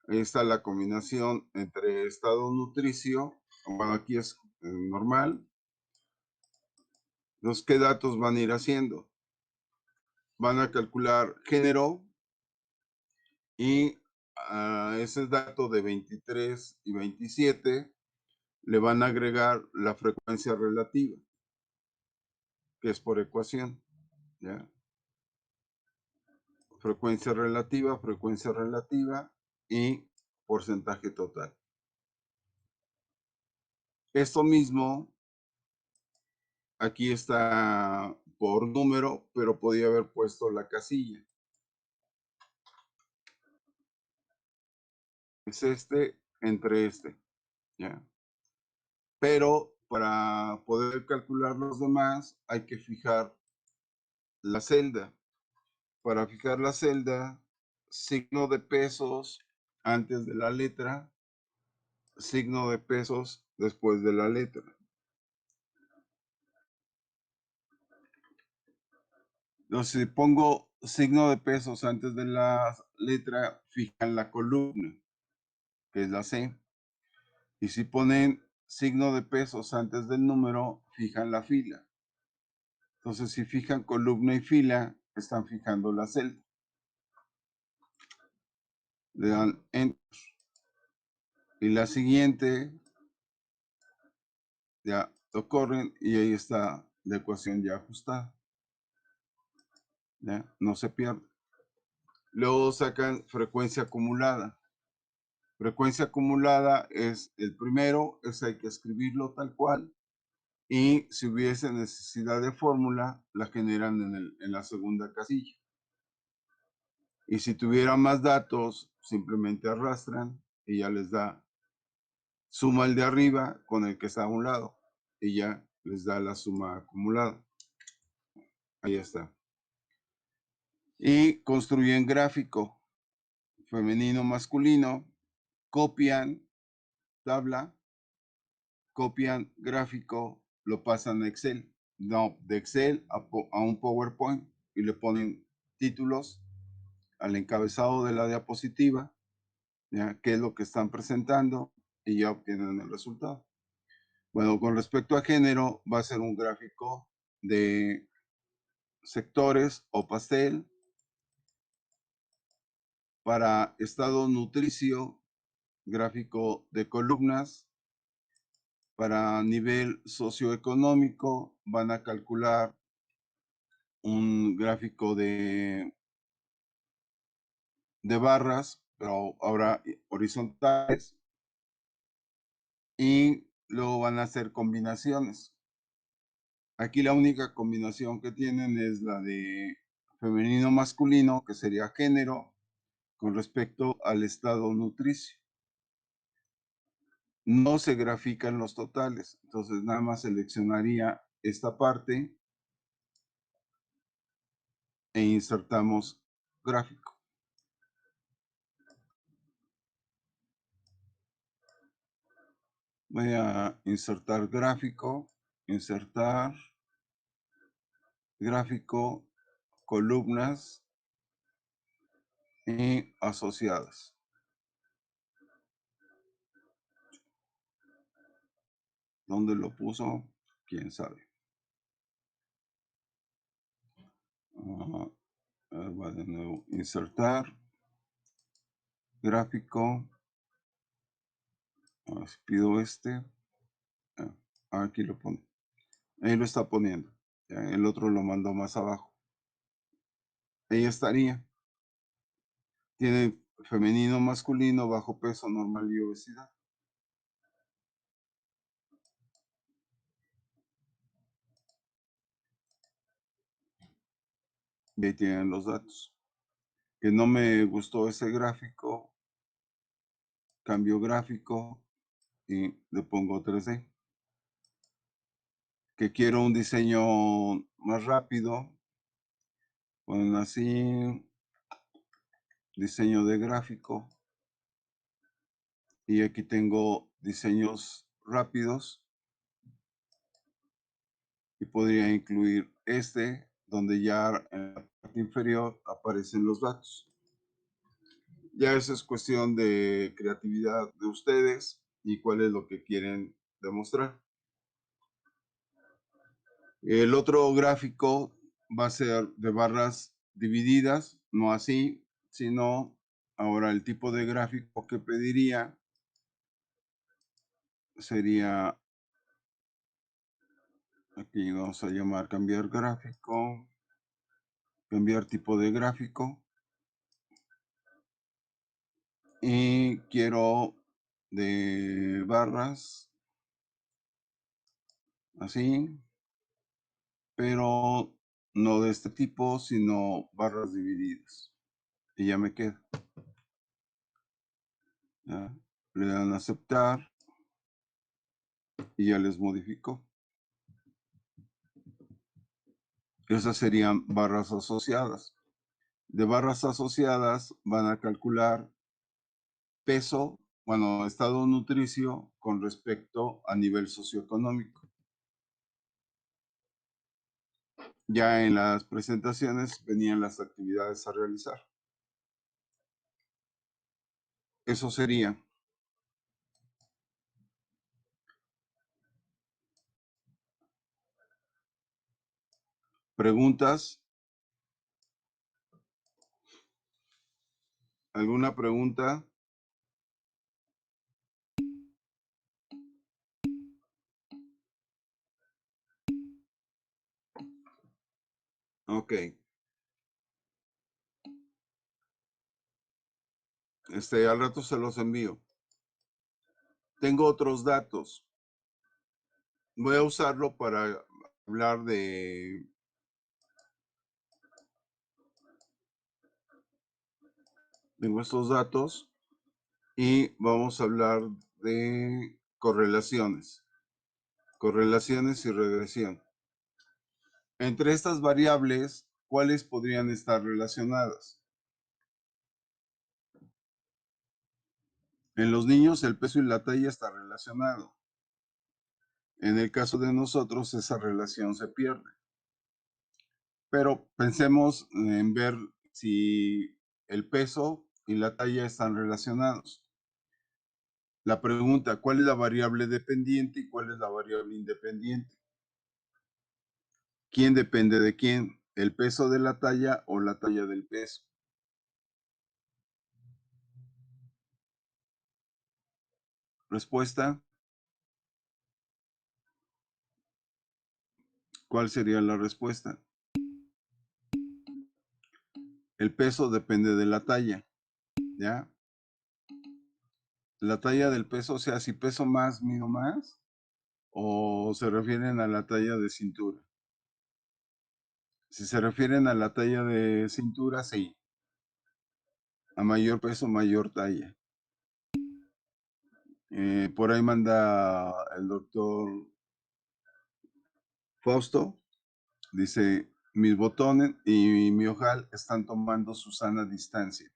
Ahí está la combinación entre estado nutricio, bueno, aquí es normal. Entonces, ¿qué datos van a ir haciendo? Van a calcular género y a ese dato de 23 y 27 le van a agregar la frecuencia relativa, que es por ecuación. ¿Ya? Frecuencia relativa y porcentaje total. Esto mismo aquí está por número, pero podía haber puesto la casilla. Es este entre este, ¿ya? Pero para poder calcular los demás hay que fijar la celda. Para fijar la celda, signo de pesos antes de la letra, signo de pesos después de la letra. Entonces, si pongo signo de pesos antes de la letra, fijan la columna, que es la C. Y si ponen signo de pesos antes del número, fijan la fila. Entonces, si fijan columna y fila, están fijando la celda. Le dan Enter. Y la siguiente, ya lo corren y ahí está la ecuación ya ajustada. ¿Ya? No se pierde. Luego sacan frecuencia acumulada. Frecuencia acumulada es el primero, es hay que escribirlo tal cual. Y si hubiese necesidad de fórmula, la generan en la segunda casilla. Y si tuvieran más datos, simplemente arrastran y ya les da, suma el de arriba con el que está a un lado y ya les da la suma acumulada. Ahí está. Y construyen gráfico femenino, masculino, copian tabla, copian gráfico, lo pasan a Excel. No, de Excel a un PowerPoint y le ponen títulos al encabezado de la diapositiva, ¿ya? ¿Qué es lo que están presentando? Y ya obtienen el resultado. Bueno, con respecto a género, va a ser un gráfico de sectores o pastel. Para estado nutricio, gráfico de columnas. Para nivel socioeconómico, van a calcular un gráfico de barras, pero ahora horizontales. Y luego van a hacer combinaciones. Aquí la única combinación que tienen es la de femenino masculino, que sería género, con respecto al estado nutricio. No se grafican los totales, entonces nada más seleccionaría esta parte e insertamos gráfico. Voy a insertar gráfico, insertar gráfico, columnas y asociadas. ¿Dónde lo puso? ¿Quién sabe? Va de nuevo, insertar gráfico. Pido este. Aquí lo pone. Ahí lo está poniendo. El otro lo mandó más abajo. Ahí estaría. Tiene femenino, masculino, bajo peso, normal y obesidad. Y ahí tienen los datos. Que no me gustó ese gráfico, cambio gráfico y le pongo 3D. Que quiero un diseño más rápido, ponen así, diseño de gráfico. Y aquí tengo diseños rápidos. Y podría incluir este, donde ya en la parte inferior aparecen los datos. Ya eso es cuestión de creatividad de ustedes y cuál es lo que quieren demostrar. El otro gráfico va a ser de barras divididas, no así, sino ahora el tipo de gráfico que pediría sería, aquí vamos a llamar cambiar gráfico, cambiar tipo de gráfico. Y quiero de barras, así, pero no de este tipo, sino barras divididas. Y ya me queda. ¿Ya? Le dan a aceptar. y ya les modificó. Esas serían barras asociadas. De barras asociadas van a calcular peso, bueno, estado nutricio con respecto a nivel socioeconómico. Ya en las presentaciones venían las actividades a realizar. Eso sería. ¿Preguntas? ¿Alguna pregunta? Ok. Al rato se los envío. Tengo otros datos. Voy a usarlo para hablar de... Tengo estos datos y vamos a hablar de correlaciones. Correlaciones y regresión. Entre estas variables, ¿cuáles podrían estar relacionadas? En los niños el peso y la talla está relacionado. En el caso de nosotros esa relación se pierde. Pero pensemos en ver si el peso y la talla están relacionados. La pregunta, ¿cuál es la variable dependiente y cuál es la variable independiente? ¿Quién depende de quién? ¿El peso de la talla o la talla del peso? Respuesta. ¿Cuál sería la respuesta? El peso depende de la talla, ¿ya? La talla del peso, o sea, si peso más, mido más, o se refieren a la talla de cintura. Si se refieren a la talla de cintura, sí. A mayor peso, mayor talla. Por ahí manda el doctor Fausto, dice, mis botones y mi ojal están tomando su sana distancia.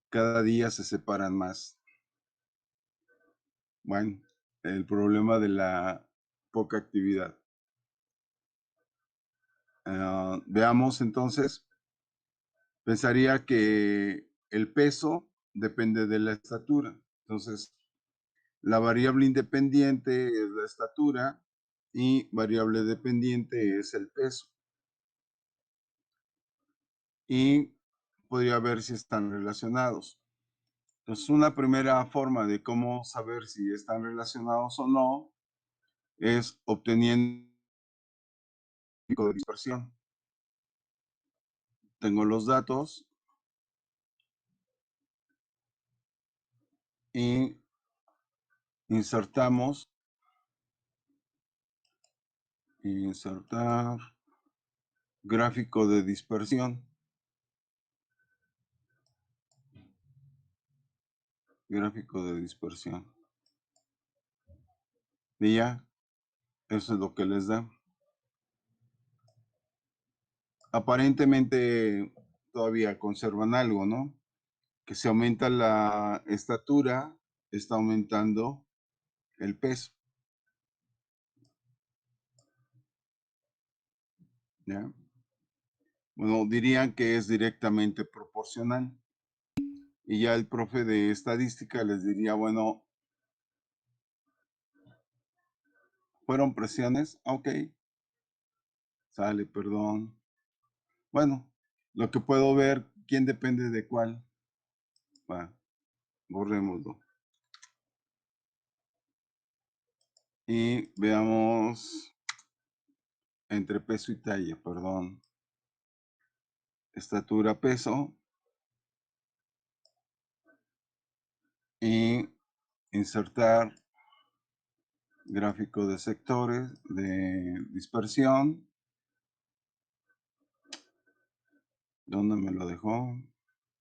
Cada día se separan más. Bueno, el problema de la poca actividad. Veamos entonces, pensaría que el peso depende de la estatura. Entonces, la variable independiente es la estatura y variable dependiente es el peso. Y podría ver si están relacionados. Entonces, una primera forma de cómo saber si están relacionados o no es obteniendo de dispersión. Tengo los datos y insertar gráfico de dispersión. Gráfico de dispersión. Y ya, eso es lo que les da. Aparentemente todavía conservan algo, ¿no? Que si aumenta la estatura, está aumentando el peso. ¿Ya? Bueno, dirían que es directamente proporcional. Y ya el profe de estadística les diría, bueno, ¿fueron presiones? Ok. Sale, perdón. Bueno, lo que puedo ver, ¿quién depende de cuál? Va, borrémoslo. Y veamos entre peso y talla, perdón. Estatura, peso. Y insertar gráfico de sectores de dispersión. ¿Dónde me lo dejó?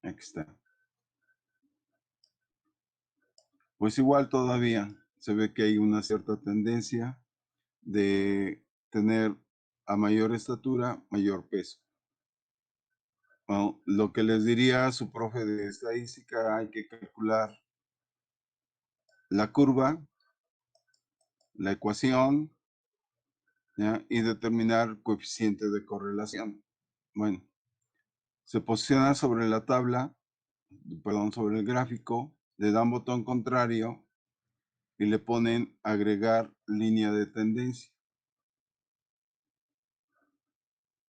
Aquí está. Pues igual todavía. se ve que hay una cierta tendencia de tener a mayor estatura, mayor peso. Bueno, lo que les diría a su profe de estadística, hay que calcular la curva, la ecuación, ¿ya? Y determinar coeficiente de correlación. Bueno, se posiciona sobre la tabla, perdón, sobre el gráfico, le dan botón contrario y le ponen agregar línea de tendencia.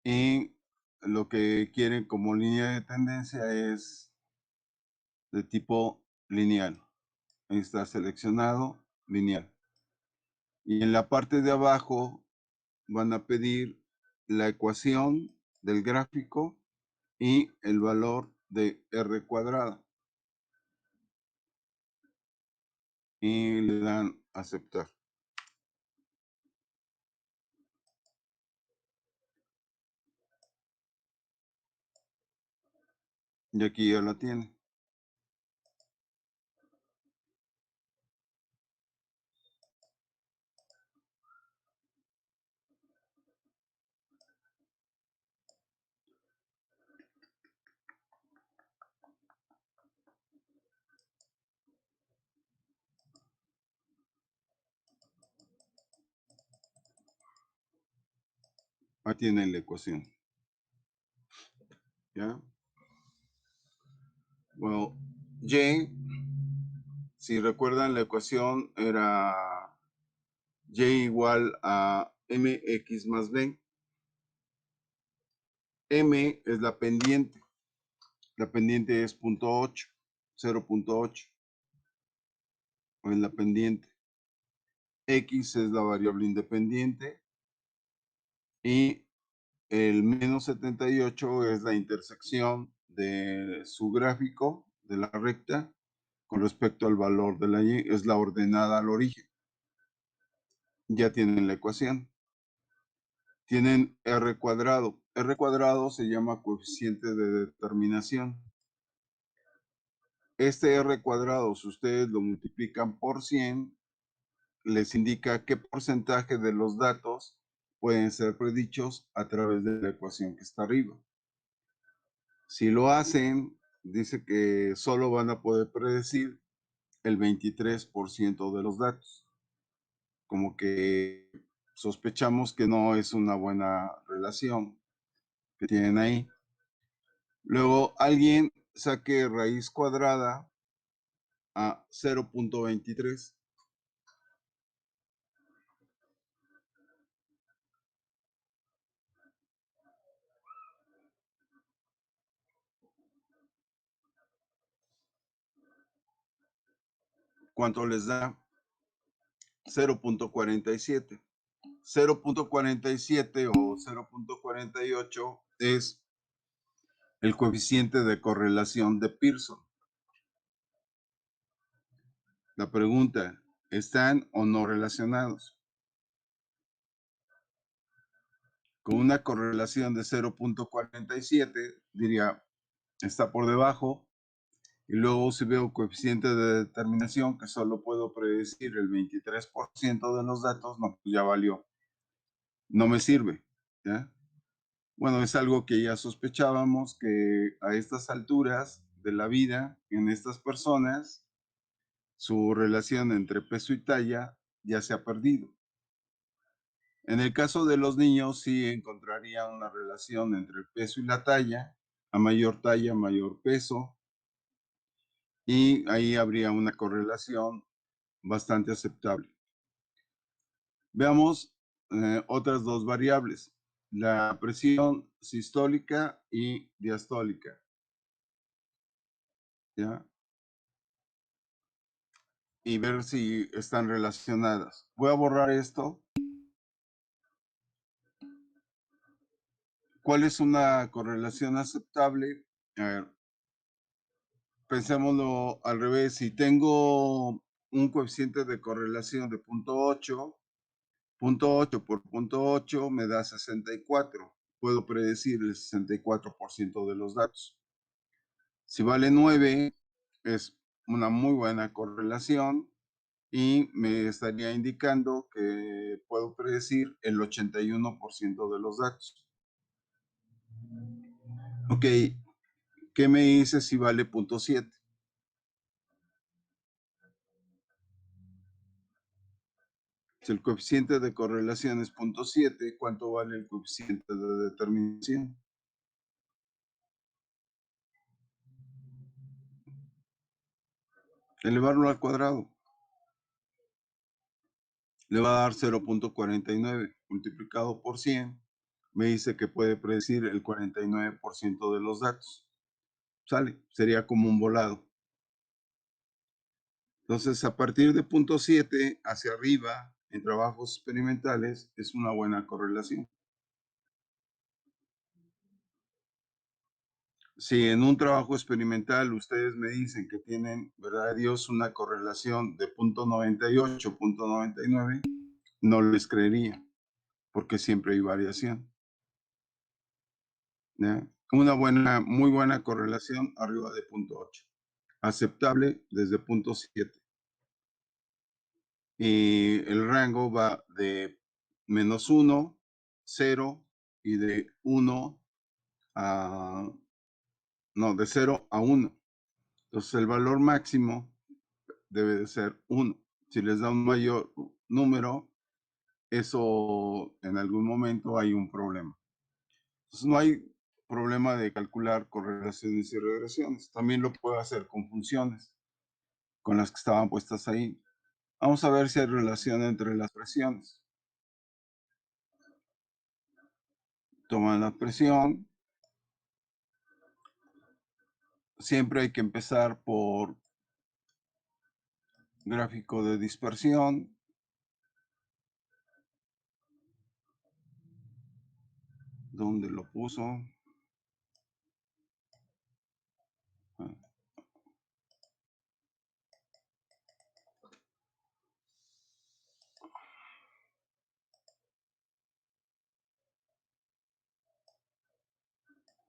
Y lo que quieren como línea de tendencia es de tipo lineal. Ahí está seleccionado, lineal. Y en la parte de abajo van a pedir la ecuación del gráfico y el valor de R cuadrada. Y le dan aceptar. Y aquí ya la tiene. Ahí tiene la ecuación. ¿Ya? Bueno, Y, si recuerdan la ecuación era Y igual a mx más b. M es la pendiente. La pendiente es 0.8, 0.8. En la pendiente. X es la variable independiente. Y el menos 78 es la intersección de su gráfico, de la recta, con respecto al valor de la Y. Es la ordenada al origen. Ya tienen la ecuación. Tienen R cuadrado. R cuadrado se llama coeficiente de determinación. Este R cuadrado, si ustedes lo multiplican por 100, les indica qué porcentaje de los datos pueden ser predichos a través de la ecuación que está arriba. Si lo hacen, dice que solo van a poder predecir el 23% de los datos. Como que sospechamos que no es una buena relación que tienen ahí. Luego alguien saque raíz cuadrada a 0.23. ¿Cuánto les da? 0.47. 0.47 o 0.48 es el coeficiente de correlación de Pearson. La pregunta, ¿están o no relacionados? Con una correlación de 0.47, diría, está por debajo. Y luego si veo coeficiente de determinación que solo puedo predecir el 23% de los datos, no, pues ya valió. No me sirve. ¿Ya? Bueno, es algo que ya sospechábamos que a estas alturas de la vida, en estas personas, su relación entre peso y talla ya se ha perdido. En el caso de los niños, sí encontraría una relación entre el peso y la talla, a mayor talla, mayor peso, y ahí habría una correlación bastante aceptable. Veamos otras dos variables, la presión sistólica y diastólica. ¿Ya? Y ver si están relacionadas. Voy a borrar esto. ¿Cuál es una correlación aceptable? A ver, pensémoslo al revés. Si tengo un coeficiente de correlación de 0.8, 0.8 por 0.8 me da 64. Puedo predecir el 64% de los datos. Si vale 9, es una muy buena correlación. y me estaría indicando que puedo predecir el 81% de los datos. Ok, ¿qué me dice si vale 0.7? Si el coeficiente de correlación es 0.7, ¿cuánto vale el coeficiente de determinación? Elevarlo al cuadrado. Le va a dar 0.49 multiplicado por 100. Me dice que puede predecir el 49% de los datos. Sale, sería como un volado. Entonces, a partir de 0.7 hacia arriba, en trabajos experimentales, es una buena correlación. Si en un trabajo experimental ustedes me dicen que tienen, verdad Dios, una correlación de 0.98, 0.99, no les creería, porque siempre hay variación. ¿Ya? Una buena, muy buena correlación arriba de 0.8. Aceptable desde 0.7. Y el rango va de -1, 0 y de 1 a... No, de 0 a 1. Entonces el valor máximo debe de ser 1. Si les da un mayor número, eso en algún momento hay un problema. Entonces no hay problema de calcular correlaciones y regresiones. También lo puedo hacer con funciones, con las que estaban puestas ahí. Vamos a ver si hay relación entre las presiones. Toman la presión. Siempre hay que empezar por gráfico de dispersión. ¿Dónde lo puso?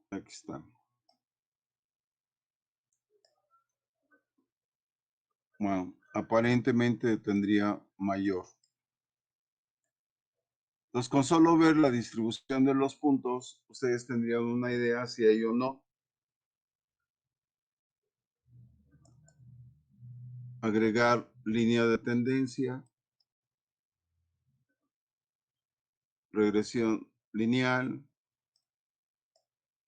Aquí está. Bueno, aparentemente tendría mayor. Entonces, con solo ver la distribución de los puntos, ustedes tendrían una idea si hay o no. Agregar línea de tendencia, regresión lineal,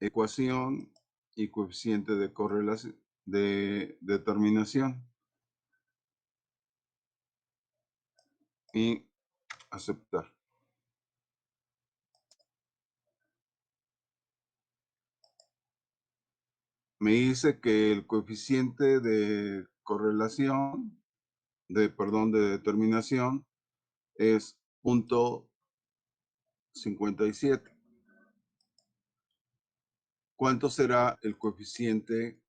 ecuación y coeficiente de correlación, de determinación. Y aceptar. Me dice que el coeficiente de correlación, perdón, de determinación es 0.57. ¿Cuánto será el coeficiente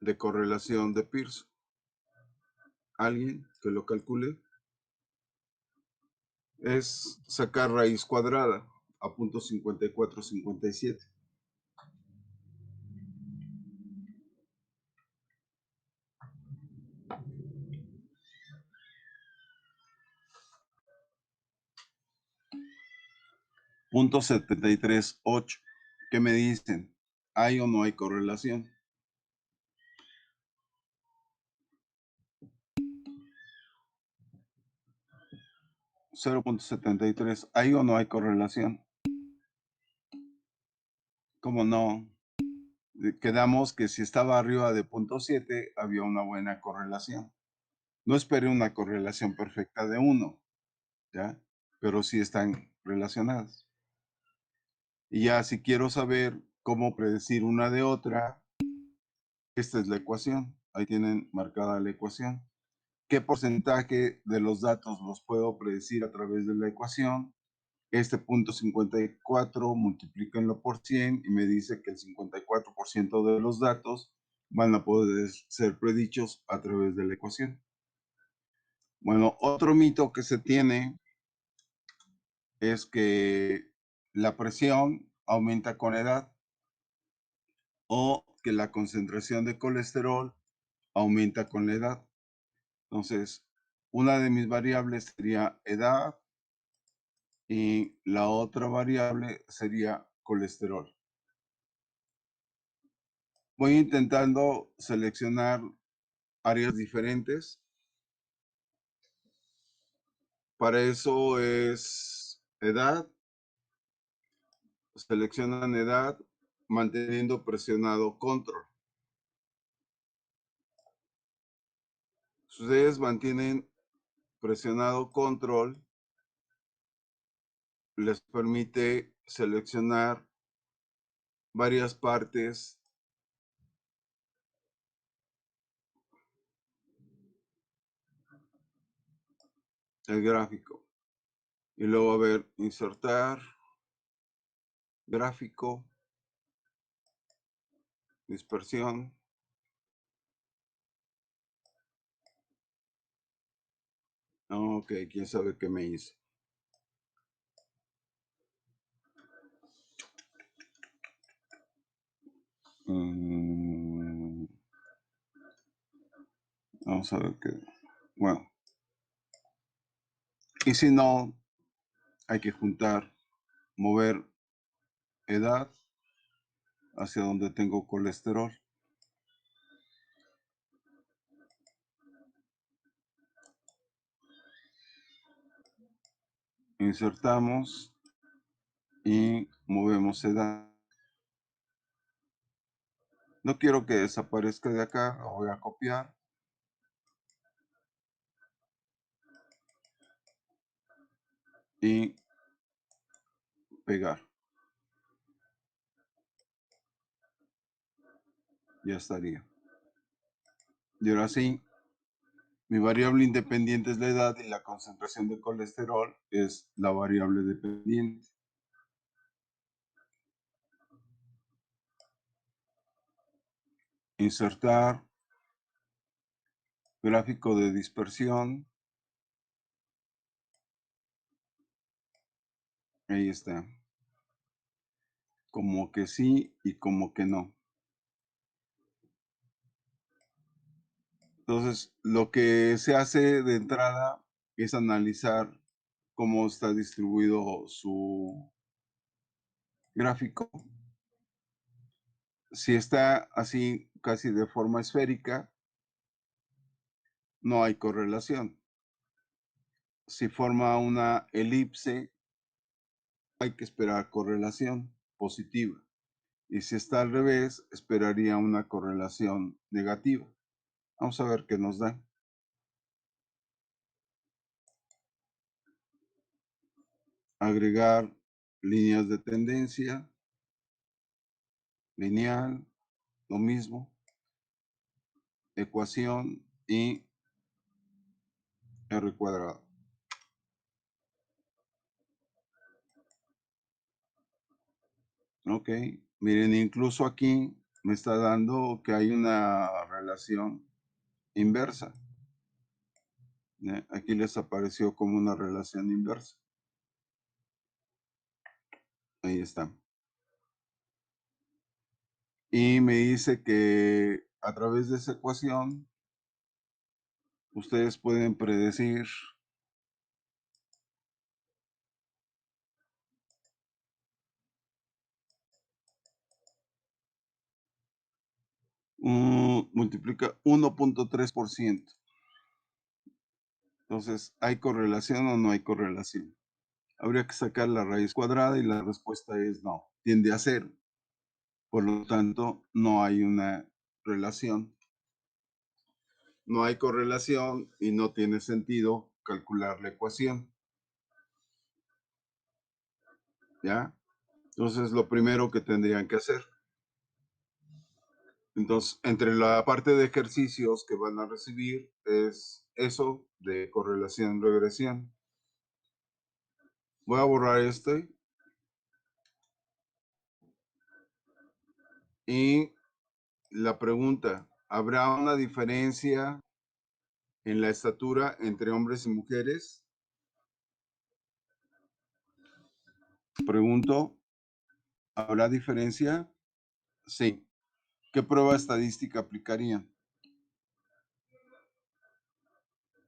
de correlación de Pearson? ¿Alguien que lo calcule? Es sacar raíz cuadrada a 0.5457. .738. ¿Qué me dicen? ¿Hay o no hay correlación? .73. ¿Hay o no hay correlación? ¿Cómo no? Quedamos que si estaba arriba de 0.7 había una buena correlación. No esperé una correlación perfecta de 1, ¿ya? Pero sí están relacionadas. Y ya si quiero saber cómo predecir una de otra, esta es la ecuación. Ahí tienen marcada la ecuación. ¿Qué porcentaje de los datos los puedo predecir a través de la ecuación? Este punto 54, multiplíquenlo por 100 y me dice que el 54% de los datos van a poder ser predichos a través de la ecuación. Bueno, otro mito que se tiene es que la presión aumenta con edad o que la concentración de colesterol aumenta con la edad. Entonces, una de mis variables sería edad y la otra variable sería colesterol. Voy intentando seleccionar áreas diferentes. Para eso es edad. Seleccionan edad manteniendo presionado control. Si ustedes mantienen presionado control, les permite seleccionar varias partes del gráfico. Y luego, a ver, insertar, gráfico, dispersión. Ok, quién sabe qué me hizo. Vamos a ver qué. Bueno. Y si no, hay que juntar, mover edad hacia donde tengo colesterol. Insertamos y movemos edad. No quiero que desaparezca de acá, lo voy a copiar. Y pegar. Ya estaría. Y ahora sí, mi variable independiente es la edad y la concentración de colesterol es la variable dependiente. Insertar, gráfico de dispersión. Ahí está. Como que sí y como que no. Entonces, lo que se hace de entrada es analizar cómo está distribuido su gráfico. Si está así casi de forma esférica, no hay correlación. Si forma una elipse, hay que esperar correlación positiva. Y si está al revés, esperaría una correlación negativa. Vamos a ver qué nos da. Agregar líneas de tendencia, lineal, lo mismo, ecuación y R cuadrado. Ok, miren, incluso aquí me está dando que hay una relación inversa. Aquí les apareció como una relación inversa. Ahí está. Y me dice que a través de esa ecuación, ustedes pueden predecir multiplica 1.3%. Entonces, ¿hay correlación o no hay correlación? Habría que sacar la raíz cuadrada y la respuesta es no, tiende a cero. Por lo tanto, no hay una relación. No hay correlación y no tiene sentido calcular la ecuación. ¿Ya? Entonces, lo primero que tendrían que hacer. Entonces, entre la parte de ejercicios que van a recibir es eso de correlación-regresión. Voy a borrar este. Y la pregunta, ¿habrá una diferencia en la estatura entre hombres y mujeres? Pregunto, ¿habrá diferencia? Sí. ¿Qué prueba estadística aplicarían?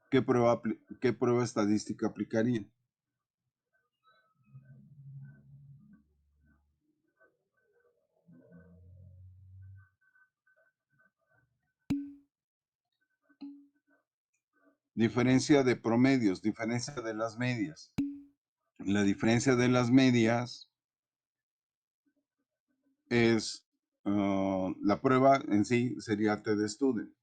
¿qué prueba estadística aplicarían? Diferencia de promedios, diferencia de las medias. La diferencia de las medias es la prueba en sí sería TED-Student.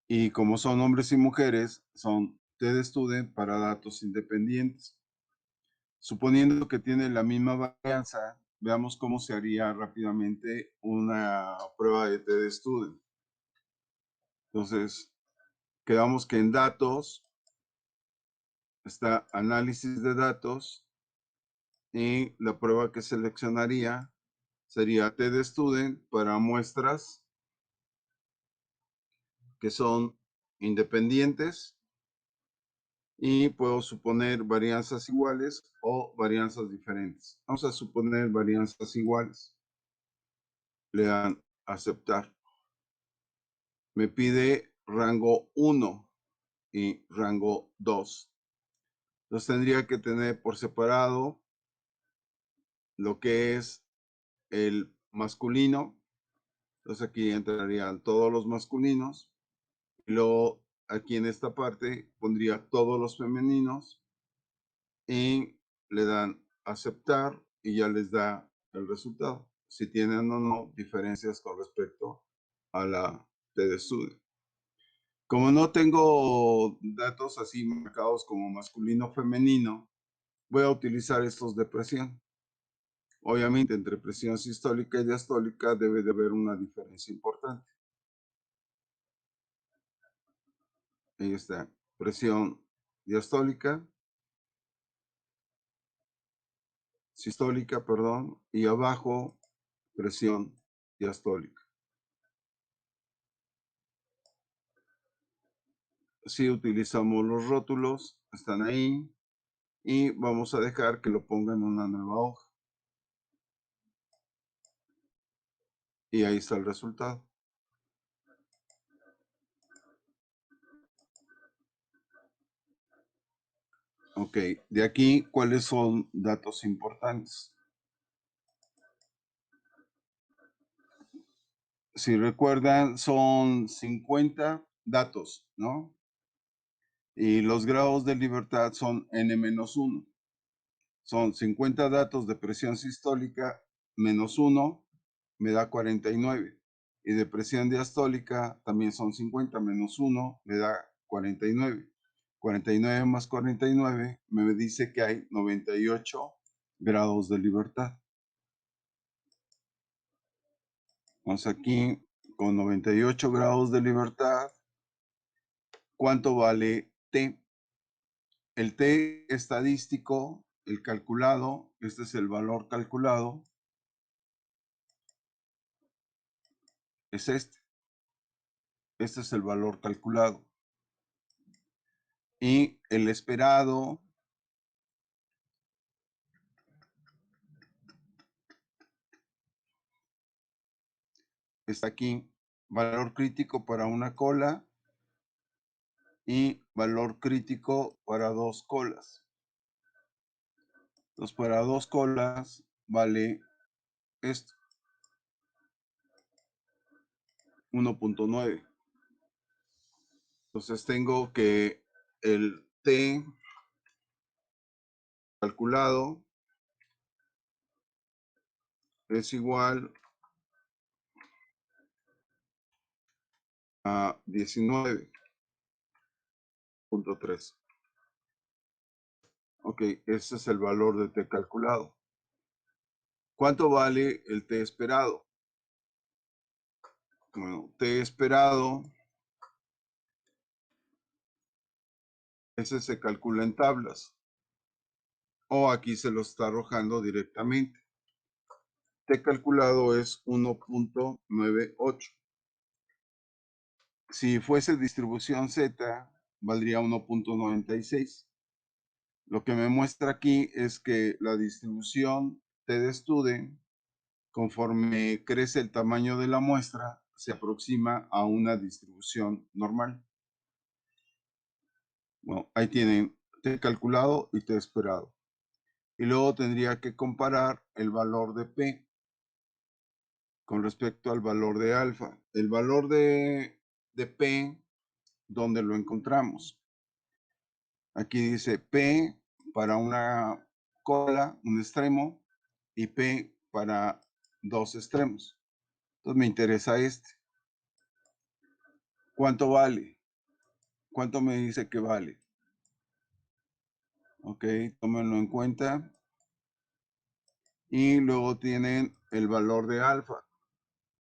Y como son hombres y mujeres, son TED-Student para datos independientes. Suponiendo que tiene la misma varianza, veamos cómo se haría rápidamente una prueba de TED-Student. Entonces, quedamos que en datos está análisis de datos y la prueba que seleccionaría sería TED-Student para muestras que son independientes y puedo suponer varianzas iguales o varianzas diferentes. Vamos a suponer varianzas iguales. Le dan aceptar. Me pide rango 1 y rango 2. Entonces tendría que tener por separado lo que es el masculino. Entonces aquí entrarían todos los masculinos. Y luego aquí en esta parte pondría todos los femeninos. Y le dan aceptar y ya les da el resultado. Si tienen o no diferencias con respecto a la TED-Student. Como no tengo datos así marcados como masculino o femenino, voy a utilizar estos de presión. Obviamente entre presión sistólica y diastólica debe de haber una diferencia importante. Ahí está, presión diastólica, sistólica, perdón, y abajo presión diastólica. Si utilizamos los rótulos, están ahí, y vamos a dejar que lo ponga en una nueva hoja. Y ahí está el resultado. Ok, de aquí, ¿cuáles son datos importantes? Si recuerdan, son 50 datos, ¿no? Y los grados de libertad son n-1. Son 50 datos de presión sistólica menos 1 me da 49. Y de presión diastólica también son 50 menos 1 me da 49. 49 más 49 me dice que hay 98 grados de libertad. Vamos aquí con 98 grados de libertad. ¿Cuánto vale T? El T estadístico, el calculado, este es el valor calculado, es este. Este es el valor calculado. Y el esperado está aquí. Valor crítico para una cola y valor crítico para dos colas. Entonces, para dos colas vale esto. 1.9. Entonces tengo que el T calculado es igual a 19.3. Ok, ese es el valor de T calculado. ¿Cuánto vale el T esperado? Bueno, T esperado, ese se calcula en tablas. O aquí se lo está arrojando directamente. T calculado es 1.98. Si fuese distribución Z, valdría 1.96. Lo que me muestra aquí es que la distribución TED-Student, conforme crece el tamaño de la muestra, se aproxima a una distribución normal. Bueno, ahí tienen T calculado y T esperado. Y luego tendría que comparar el valor de P con respecto al valor de alfa. El valor de P, ¿dónde lo encontramos? Aquí dice P para una cola, un extremo, y P para dos extremos. Entonces me interesa este. ¿Cuánto vale? ¿Cuánto me dice que vale? Ok, tómenlo en cuenta. Y luego tienen el valor de alfa.